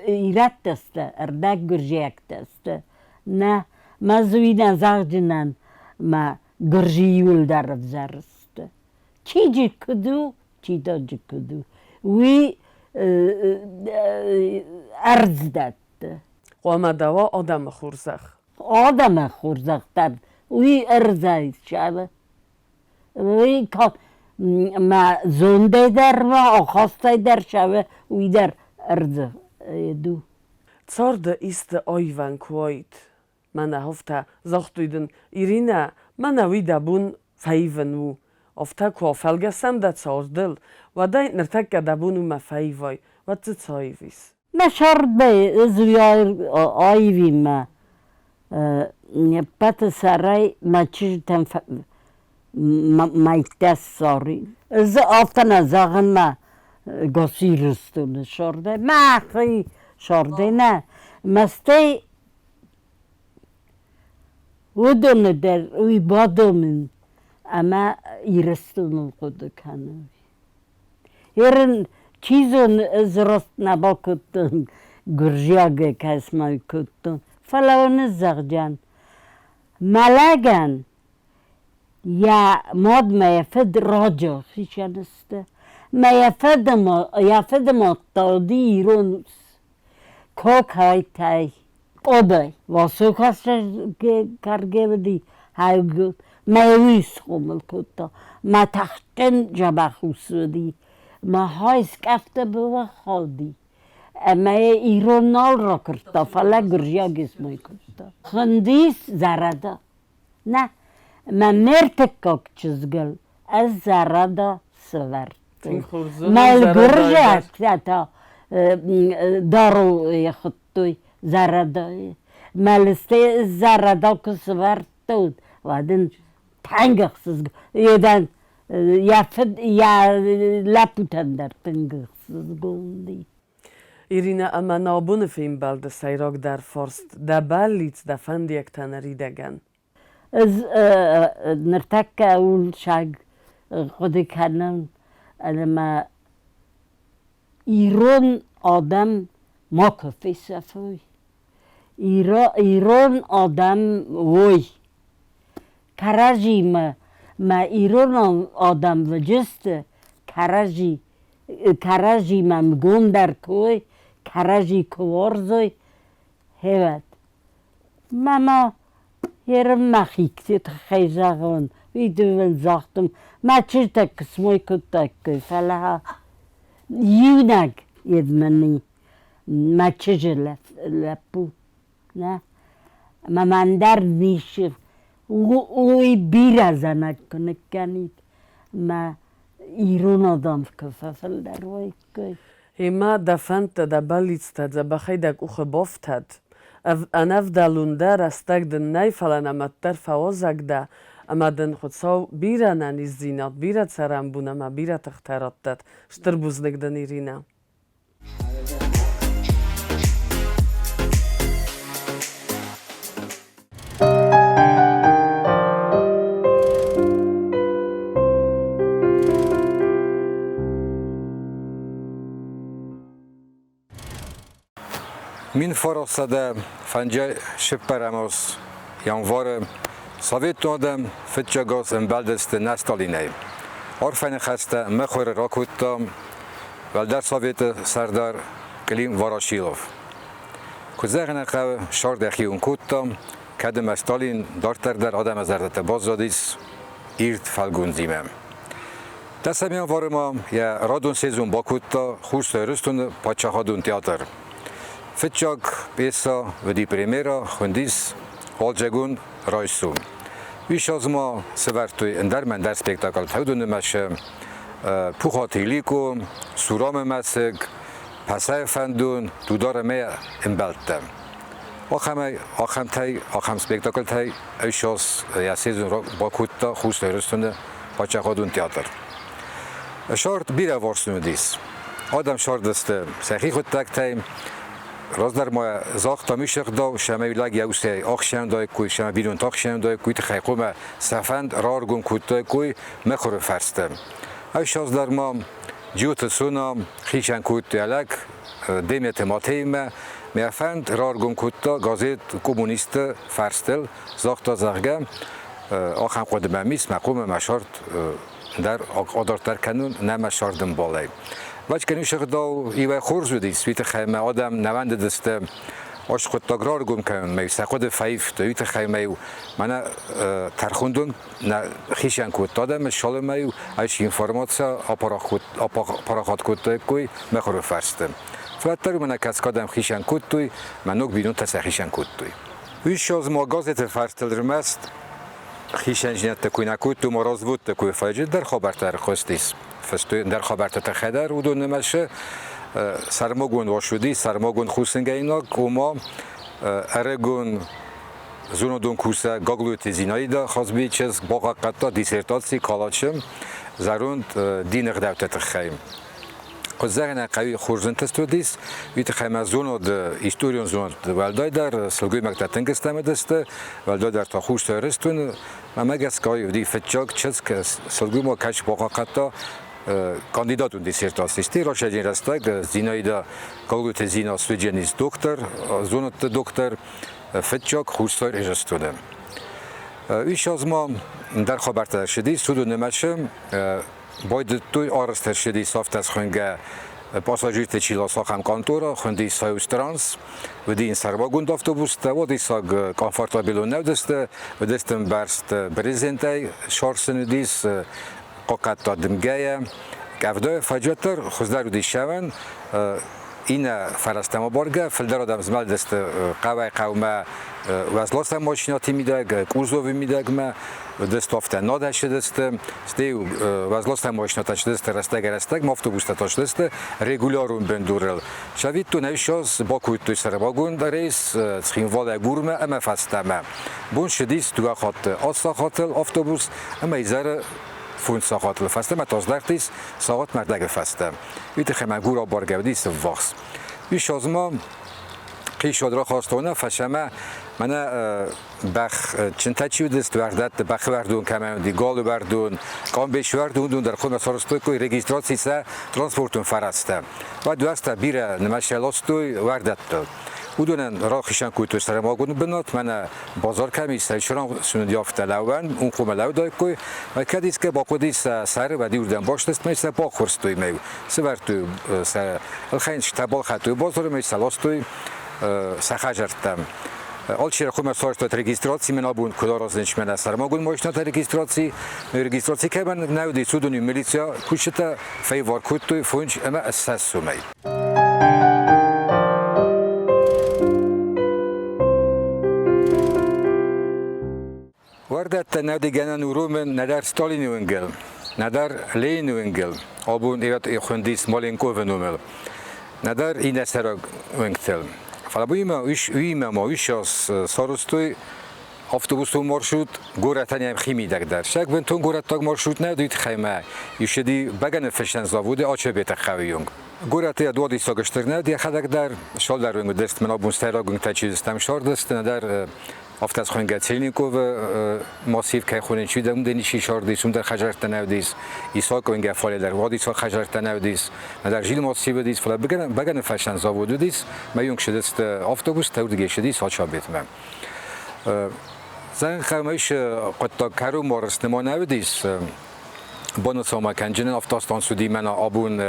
[SPEAKER 3] ایرات دسته اردک گرجیک دسته نه مزوی نزاغ جنن ما گرجیول در بزرست چی جی کدو چی دا جی کدو وی ارز داد
[SPEAKER 1] قوام دوا آدم خورزخ
[SPEAKER 3] در وی ارزای شده وی ما زنده در و آخاسته در شوه وی در ارزه دو
[SPEAKER 1] Цорда ist ойван Цгъойты. Mana hofta zochtuyden Irina, mana wida bun feiven ofta ko felgesem da tsordel. Wadai nertekka da bunu ma feivoi. Wat tsoivis.
[SPEAKER 3] ما شرط به زویار آیوی ما پت سرای ما چیز تنف مایتس ساری از آفتن زاغن ما گاسی رستون شرده ما خی شرده نه مستی ودون در وی بادومن اما ایرستون خود کنه ایرن چیزون از راست نبا کتن گرژیاگه کس مای کتن فلاون زغجان ملگن یا ماد میفد راجا خیشنسته میفد ما تادی ایرونوس کوک های تای آبای واسو کاست کرگه بدی های گود میویس خومل کتا ما تختن جبه خوصودی ما هایس کفته بوا خالدی اما ایرونال را کرتا فلا گرژیا گسمای کرتا خندیس زرده نه ما مرتکاک چیزگل از زرده سورد ما گرژیا کتا دارو خطوی زرده مالسته زرده که سورد دود وادن تنگخ سزگل یدن یا لپوتن در تنگخ سزگوندی
[SPEAKER 1] Irina ama nabune fim balde sayrog der forst da ballit da fandiek tanaridegan.
[SPEAKER 3] از نرتک اول شاگ خودی کنم ما ایران آدم ما کفی صفوی ایران آدم وی کرجی ما ایران آدم وجست کرجی ما مگون در کوی کرجی کوارزوی هود ما هرم مخیکتی خیزاغون ویدون زاختم ما چیز تک سموی کتک فلها یونگ یدمنی ما چیز لپو نه ما مندر نیشف اوی بیره زنک کنک کنید ما ایرون آدم کفافل در وی که
[SPEAKER 1] Ima da fanta da ballitstad za bachaidak uche boftad. Anav da lunda rastag den naifalan amattar faozag da amaden khutsaw bira nanis zinat bira tsaram buna ma bira takhtarattat shturbuznek den Irina.
[SPEAKER 4] Min förrastade fanja shipparamos janvare Sovjetnodem fitjagos en baldeste nastalinei. Orfane khasta mekhore rakutta valdar Sovyete sardar Klim Voroshilov. Kuzagna qav shordakhi unkutta kadem Stalin dartar dar adam azardata bozodis irt falgunzimem. Tasamian varma ya radun sezon bakutta khuslerustun pachahadun teatr. Fitjag pesa vedi primera khundis holjagun raisum. Vishazma severtuy endermen der spektakl tawdun mashe pukhatiliko suram masig pasay fandun dudar me imbaltem. Akham spektakl tay ayshos ya sezon bakutta khuslerustun pachahadun teatr. Short bira varsnudis. Adam shorteste sahi khuttak tay Rozdar moja zahta misher da, shama ulag jausei akshem da kuj, shama bidon takshem da kuj, te khayqome safand rargun kutte kuj, mekhore ferstem. Ayshaz dar ma jute sunam khichan kutte alak, demet mateime, me afand rargun kutte gazet kommuniste ferstel, zahta zarga, akham qodma mis maqome mashart در آدارتر کنون نمشاردم بالای. وقتی کنی شغل ایوه خورزودی سویت خیمه آدم نوند دسته آش خود تاگرار گم کن می سخود فایف دویت خیمیو من ترخوندم نه خیشان کود دادم شال میو ایش اینفورماسیا آپاراخات کود کوی مخور فرستم فلاتر من کسکادم خیشان کود توی من نوک بیرون تا خیشان کود توی ویش از ما گازت فرستل رمست خیشان جنت تکوی نکود تو مراز بود تکوی فایج در خبر تر خواستیس فستوی در خبر تخدر و دو نمشه سرماگون واشودی سرماگون خوسنگه اینا کوما ارگون زونو دون کوسه گاگلوتی زینایی دا خواست بی چیز باقا قطع دیسرتاسی کالاچم زروند دینق دوتت خیم زغن قوی خورزن تستودیس ویت خیم زونو د هیستوریون زونو ولدای در سلگوی مکتتن گستمه دسته ولدای در تا خوش ترستون مگس کای دی فتچاک چیز که سلگوی ما کش باقا قطع کاندیداتون دیسرتاسیستی راشه جین رستگ زینایی دا گاگلوتی زینا سویجنیز دکتر زونو دکتر فتچاک خوشتار اجستونه ایش از ما در خبر تر شدی سودو نمشم باید توی آرستر شدی سافت از خونگه پاساجیر تچیلا ساخم کانتورا خوندی سایوس ترانس و دی این سرواگوند اتوبوس و دی ساگ کامفورتابلو نودسته و دستم برست برزنتی شارسن دیس قاقت دادمگه گفته فجاتر خوزدر دی شون این فرستم بارگه فلدر آدم زمال دست قوی قومه وزلاست ماشیناتی میده کوزوی میده ما دست آفته نادش دست ستی وزلاست ماشیناتش دست رستگ رستگ مافتوبوس تاش دست رگولارون بندورل شوید تو نوشاس با کویت توی سر باگون دریس خینوال گورمه اما فستمه بون شدیس تو خاط آسا خاطل آفتوبوس اما ایزار فوند ساخت لفسته من تاز درتیس ساخت مردگ فسته ویت خیمه گورا بارگودیس واقس ویش از ما قیش را خواستونه فشمه من بخ چند تچیو دست وردت بخ وردون کمان دی گالو وردون کام بیش وردون در خود مسارستوی کوی رجیستراسی سه ترانسپورتون فرسته و دوسته بیره نمشلاستوی وردت او دونن راه خیشان کوی تو سر ما گون بنات من بازار کمی سرچران سوند یافته لون اون قوم لو دای کوی و کدیس که با خودیس سر و دیوردن باش دست میشه با خورستوی میو سوار تو سر الخینش تبال خطوی بازار میشه لاستوی سخجرتم آلچه خود مسارش تا رجیستراسی من آبون کلا رازنش من سر ما گون ماشنا تا رجیستراسی که من نودی سودونی میلیسیا کوشته فیوار کود توی فونج اما اساس سومی وردت نودیگن نورومن ندر ستالین ونگل ندر لین ونگل آبون ایراد خوندیس مالینکو ونومل ندر این سر ونگتل فلا بویم ما ایش از سارستوی اتوبوسو مارشروت گورتانی هم خیمی در شک بنتون گورتاگ مارشروت ندید خیمه یشدی بگن فشن زاوده آچه بیت خویونگ گورتی دوادی ساگشتر ندی خدک در شال در ونگ دست من آبون سیرا گنگ تچیز استم شار دست ندر افت از خونگه تیلنیکو و ماسیف که خونین چی دم دنیشی شار دیسون در خجرت نودیس ایسا کنگه فالی در وادی سا خجرت نودیس ندر جیل ماسیف دیس فلا بگن فشن زاوده دیس میونگ شدست اتوبوس تودگی شدیس آچا بیت من زن خمیش قطع کرو مارست نما نودیس بانو ساما کنجنن افتاستان سودی من آبون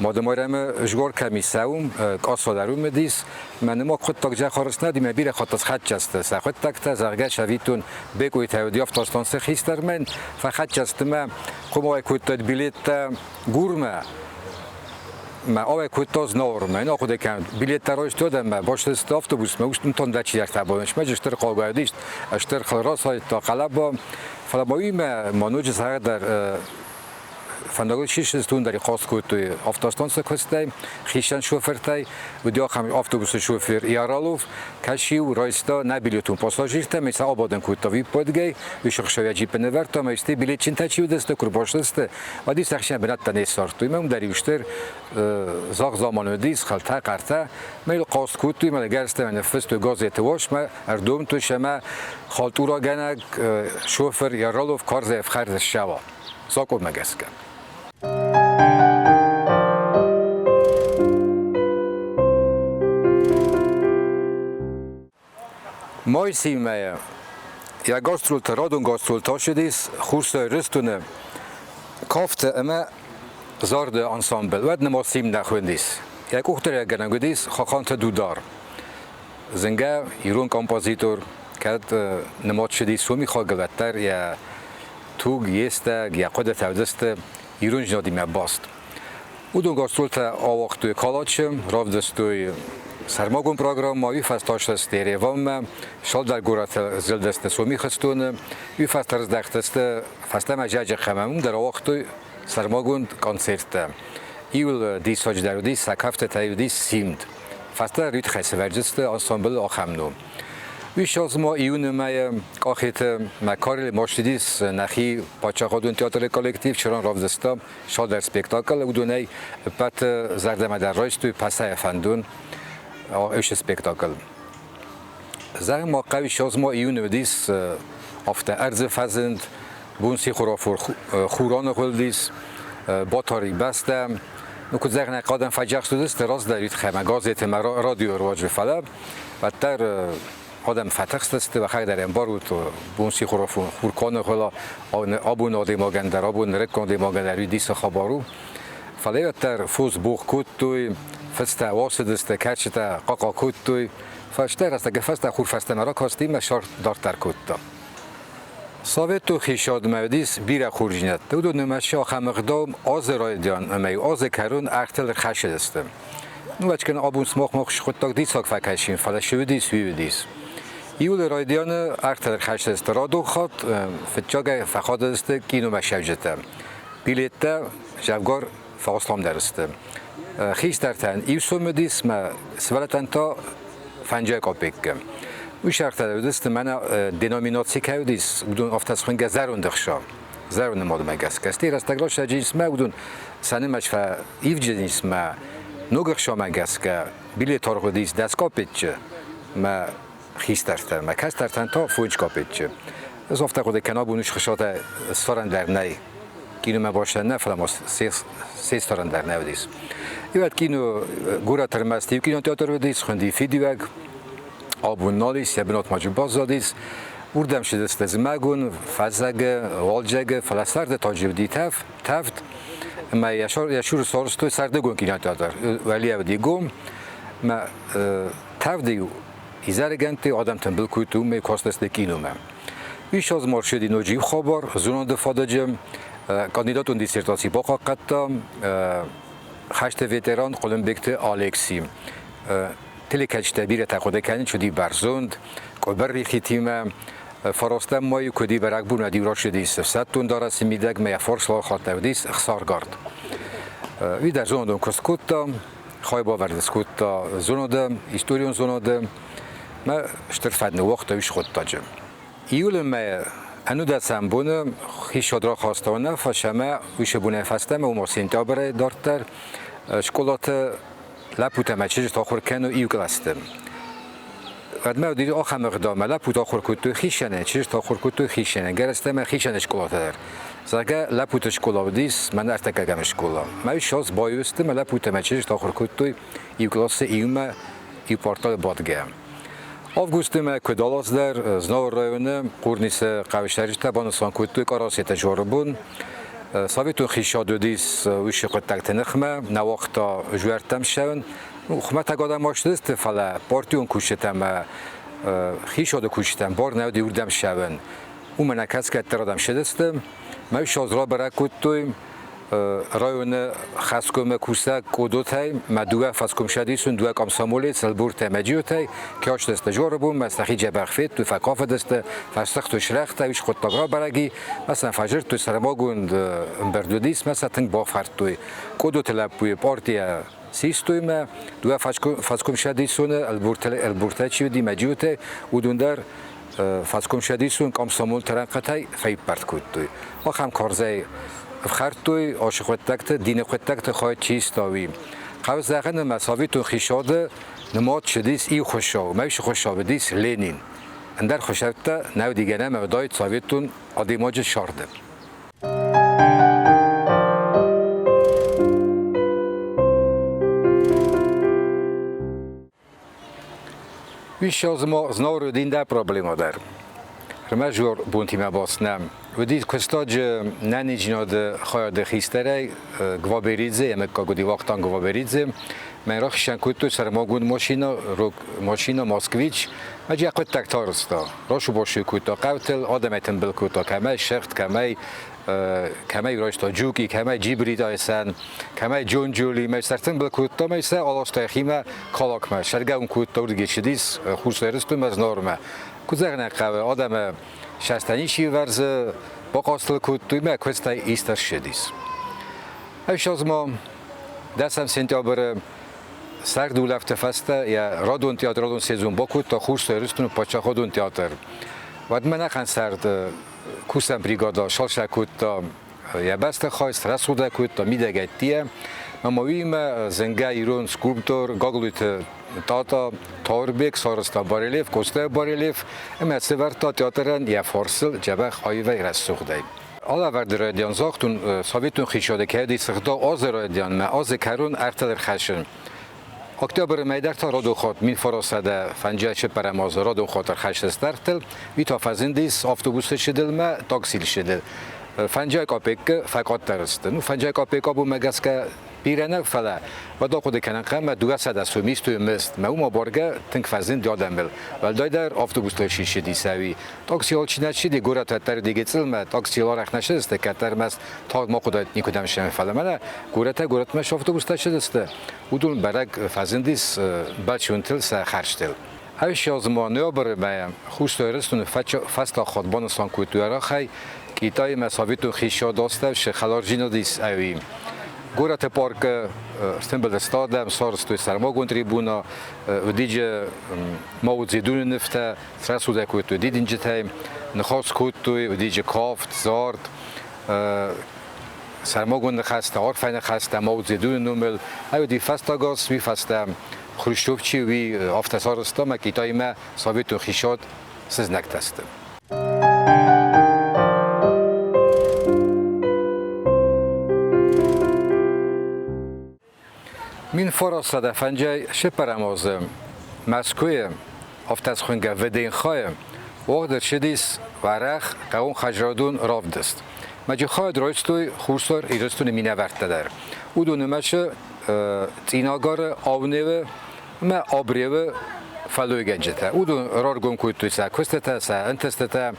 [SPEAKER 4] مادمارم جگار کمی سوم کاسا درون مدیس من ما خود تاکجه خارست ندیم بیره خاطر خط جسته سخت تکت زرگه شویتون بگوی تودی افتاستان سخیستر من فخط جسته من خمای کود بیلیت گورمه ما آوای کوتاز نورمه اینا خود کم بلیت تراش دادم ما باش است اتوبوس ما وشتون تون دچی یک تابانش ما جشتر قاگادیست اشتر خلاص های تا قلب فلا بایم مانوج سر در فندقی شیشتون داری خاص کود توی افتاستان سکسته خیشن شوفرتای و دیا خم اتوبوس شوفر یارالوف کشی و رایستا نبیلیتون پاساژیر تا مثل آبادن کود تا وی پادگی و شخصی جیب نورد تا میستی بلیت چند تچی و دست کرباش دسته و دی سخشن بنات تنی سارت توی من داری وشتر زاغ زمان دیس خلطه قرطه میل قاس کود توی من گرسته من نفس تو گازت واش ما اردوم تو شما خالتورا گنگ شوفر یارالوف کارز افخارد شوا ساکو مگسکه مای سیمه یا گاسترولت رادون گاسترولتا شدیس خورس رستونه کافت اما زارد انسامبل ود نما سیم نخوندیس یک اختر یک گنگودیس خاقانت دودار زنگه ایرون کامپوزیتور کرد نماد شدی سومی خواهگلتر یا توگ یسته یا قد تودست ایرون جنادی باست. او دون گاستولت آوقتوی کالاتشم راف دستوی سرماگون پروگرام ما وی فستاش است دیروام شال در گورات زلدست سومی خستون وی فسترز دختست فسته مجاج خممون در آوقتوی سرماگون کنسرت ایول دی ساج درودی سکفت تایودی سیمد فسته ریت خیس ورجست انسامبل آخمنو وی شاز ما ایون ما آخیت مکاری ماشدیس نخی پاچاقادون تئاتر کالکتیو چران رافدستا شال در سپیکتاکل و دونی پت زردم در رایستوی پسه فندون اوش سپیکتاکل زن ما قوی شاز ما ایون ودیس افته ارز فزند بونسی خرافور خوران خلدیس با تاریک بسته نکود زغن قادم فجاق سودست راز دارید خیمه گازیت رادیو رواج فلب و در آدم فتخست است و خیلی در انبار بود بونسی خورکان خلا آبون آدی ماگن در آبون رکان دی ماگن در دیس خبارو فلیت در فوز بوخ کود توی فست واسد است کچت قاقا کود توی فشتر است که فست خور فست مرا کاستیم مشار دارتر کود تا ساوت تو خیشاد مودیس بیر خورجینت دو نمشه خمقدام آز رایدیان امی آز کرون اختل خشد است نو وچکن آبون سماخ مخش خود تاک دیساک فکشیم فلشودیس ویودیس ایول رایدیان اختل خشد است را دو خود فتجاگ فخاد است کینو مشوجته بیلیت جوگار فاصلام درست خیش در تن ایو سومدیس ما سوالتن تا فنجای کاپیک او شرط دست من دینامیناسی کردیس بدون افتاس خنگ زرون دخشا زرون مادم گس کستی راستگرا شجیس ما بدون سنه مشفا ایو جنیس ما نوگخشا من گس که بیلی تارخ دیس دست کاپیچ ما خیش در تن ما کس در تن تا فوج کاپیچ از افتا خود کنا بونش خشات سران در نی کینو ما باشه نه فلان سه سران در نودیس یواد کینو گورا ترمستی کینو تئاتر ودیس خندی فیدیوگ آبون نالیس یا بنات ماجی باز دادیس وردم شده است از مگون فزگ والجگ فلسرد تاجودی تفت ما یشور سارستو سردگون کینو تئاتر ولی اودی گم ما تفدیو ایزارگنتی آدم تنبل کویتو می کاستست کینو ما ویش از مرشدی نوجی خبر زونان دفادجم کاندیداتون دیسرتاسی باقا قطام خشت ویتران قلم بکت آلکسی تلکچ تبیر تقاده کنید شدی برزوند کبر ریخی تیم فراستم مایی کدی برک بون و دیورا شدیس 100 تون داره سمیدگ می فرس لا خاطر ودیس اخسار گارد وی در زوندم کست کتا خواهی باوردس کتا زوندم هیستوریون زوندم ما اشترفت وقت ویش خود تاجم ایول ما انو دستم بونه خیش را خواستانه فشمه ویش بونه فستم و مرسینتا برای دارتر شکلات لپوت مچش تا خور کنو ایو کلاستم قد ما دیدی آخر مقدام لپوت آخر کتو خیشنه چش تا خور کتو خیشنه گرستم خیشنه شکلات در زاگه لپوت شکلات دیس من ارتکگم شکلات ما شاز بایوستم لپوت مچش تا خور کتو ایو کلاس ایومه ایو پارتال بادگم آفگوستم کدالاس در زناور رایونه قرنیس قوشتریش تبانستان کتو کاراسی تجاربون ساویتون خیشاد دیس ویش قد تکت نخمه نواختا جوارتم شون خمه تگادم ماشدست فلا پارتیون کوشتم خیشاد کوشتم بار نو دیوردم شون او من کس که ترادم شدستم ما شاز را برای کتویم رایون خسکم کوسک کودوت های مدوه فسکم شدیسون دوه کام سامولی سلبور تمجیوت های که آش دست جاربون مستخی جبرخفید تو فکاف دست فستخ تو شرخت ویش خود تاگرا برگی مثلا فجر تو سرماگوند بردودیس مثلا تنگ بافرد توی کودوت لبوی پارتی سیستوی ما دوه فسکم شدیسون البورته چیو دی مجیوت های و دوندر فسکم شدیسون کام سامول ترنقت های فیب پرد کود توی آخم کارزای خرطوی عاشق خود تکت دین خود تکت خواهد چیست تاویم قوز زغن مساوی تو خیشاده نماد شدیس ای خوشاو میش خوشاو دیس لینین اندر خوشاوتا نو دیگه مودای ساویتون آدیماج شارده ویش از ما زنار دین در پرابلم در رمجور بونتی مباسنم و دید کستاج ننی جناد خواهد خیستره گوا بریزه امکا گودی وقتان گوا بریزه من را خشن کوتو سر ماگون ماشینا ماسکویچ مجی قد تکتارستا راشو باشی کوتا قوتل آدمیتن بل کوتا کمه شخت کمه راشتا جوکی کمه جیبری دایسن کمه جون جولی میسرتن بل کوتا میسه آلاشتا خیمه کالاک ما شرگه اون کوتا ورگی چدیس خوش رستم از نورمه کوزر نقوه آدم شستنیشی ورز با قاستل کوتوی ما کوستا ایستر شدیس هیچ از ما دستم سنتیابر سر دولت فسته یا رادون تئاتر رادون سیزون با کوتا خوش رستم پاچه خودون تئاتر و من نخن سرد کوسم بریگادا شالش کوتا یا بست خواست رسوده کوتا میدگتیه ممویم زنگه ایران سکوپتور گاگلوت تاتا تاربک سارستا باریلیف کوسته باریلیف اما سورتا تئاترن یا فارسل جبخ آیوه رسوخده حالا ورد رادیان زاختون ساویتون خیشاده که دی سخدا آز رادیان ما آز کرون ارتدر خشن اکتبر میدر تا رادو خود من فراسده فنجای چه پرماز رادو خاطر خشت استرتل وی تا فزندیس اتوبوس شدل ما تاکسیل شدل فنجای کاپیک فقط درست نو فنجای کاپیک ابو مگس که پیرنه فلا و دا خود کنن قم 200 سومیست تو مست ما اون بارگه تنگ فزند یادم بل ول دایدر اتوبوس لشی شدی سوی تاکسی ول چی نشدی گورا تر دیگه ما تاکسی لا رخ نشست کتر مست تا ما خدا نیکودم شم فلا من گورت مش اتوبوس تشدست ودون برگ فزندیس بچونتل س خرجتل هیچ از ما نیابر ما خوش دارستون فصل خودبان سان کوتویا خی کیتای مساویتون خیشا داشته ش خلارجینو دیس اویم گورت پارک استنبول استادم سارستوی سرما گونتریبونا و دیجه موت زیدون نفته سرسوده کوتو دیدین جتایم نخواست کوتوی و دیجه کافت زارد سرما گون نخسته آرفین خسته موت زیدون نومل او دی فستاگاس وی فستم خروشتوفچی وی آفتسارستا مکیتای ما ساویتون خیشاد سز نکتسته من فراسته فنجای شپرمازم مسکوی آفتاز خونگه ودین خواهم وقت شدیس ورخ قوم خجرادون رافدست مجی خواهد رایستوی خورسار ایرستون مینه ورده در او دونمشه تیناگار آونیوه ما آبریوه فلوی گنجته او دون رارگون کویتوی سا کستته سا انتستته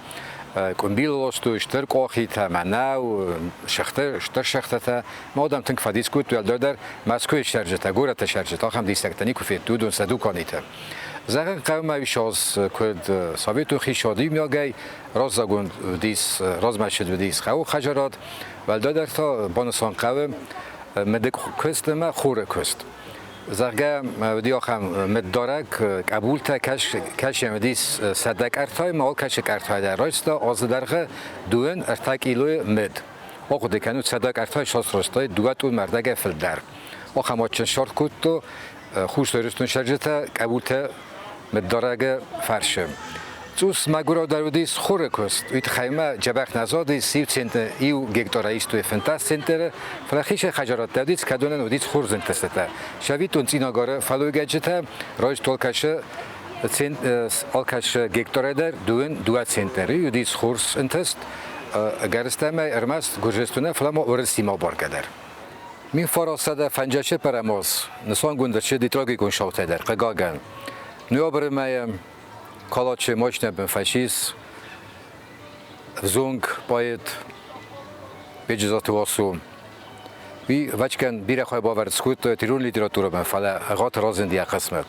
[SPEAKER 4] کنبیل لاستو شتر قاخیته منو شخته ما آدم تنگ فدیس کوت ول دادر مسکوی شرجته گورت شرجته آخم دیستکتنی کوفیت دون سدو کانیته زغن قوم ایشاز کد ساویتو خیشادی میاگی راز زگون دیس راز مشد دیس خو خجرات ول دادر تا بانسان قوم مدک کست ما خوره کست زرگه ودی آخم مدارک قبول تا کش مدیس صدق ارتای مال کش ارتای در راستا از درگه دون ارتاک ایلو مد آخو دکنود صدق ارتای شاست راستای دوات اون مردگه فل در آخم آچن شارت کود تو خوش درستون شرجتا قبول تا مدارک فرشم توس مگورا درودیس خوره کست ویت خیمه جبخ نزادی 30 سنت ایو گکتار ایستو فنتاس سنتر فلخیش خجرات دادیس کدونن ودیس خور زنتسته شویت اون تیناگاره فلوی گجته رایش تولکشه آلکش گکتار در دو سنتری ودیس خورس انتست گرستم ارمست گرجستونه فلما ورسیما بارگدر من فراسته فنجاشه پرماز نسان گندرچه دیتراگی کن شوته در قگاگن نیابر مایم کالاچه ماشنه بن فشیس زونگ باید بجزات واسو وی وچکن بیره خواه باورد سکوت تیرون لیتراتور بن فلا اغات رازن دیا قسمت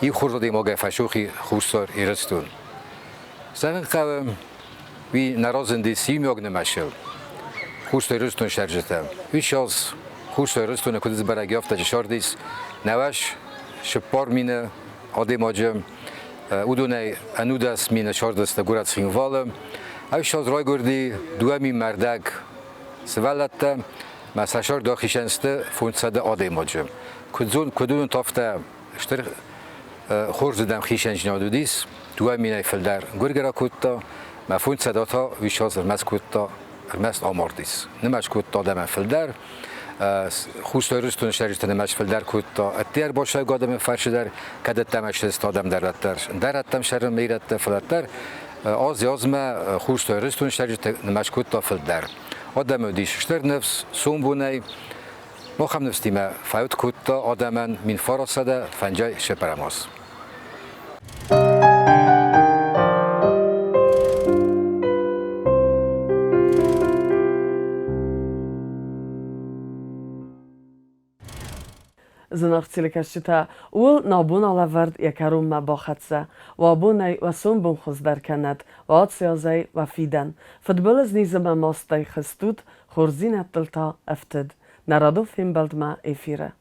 [SPEAKER 4] ای خورد دی ماگه فشوخی خوشتار ایرستون زمین قوم وی نرازن دی سیم یاگ نمشل خوشتار ایرستون شرجتم وی شاز خوشتار ایرستون کدیز برگ یافته جشار دیس نوش شپار مینه آده ماجم او دونه انودست مینه شاردست گورت سینوالم اوش از رای گردی دومی مردک سوالته مساشار داخیشنسته فونسده آده ماجم کدون تافته اشتر خورز دم خیشنج نادودیس دومی نیفل در گرگرا کتا مفونسده تا ویشاز ارمز کتا ارمز آماردیس نمش کتا دم فل در خوش دارستون شریعت نمش فل در کتا اتیار باشه گادم فرش در کدت تمش استادم درتم شرم میرت فلتر از یازم خوش دارستون شریعت نمش کتا فل در آدم دیشتر نفس سوم بونه ما هم نفستیم فایت کود آدمان من فراسده فنجای شپرماس.
[SPEAKER 1] زناخ تیلکشتا اول نابون آلورد یکارم ما باخدسه و آبونی و سون بون خوز در کند و آد سیازی و فیدن فدبل از نیزم ماستی خستود خورزین اتلتا افتد نرادو فیم بلد ما ایفیره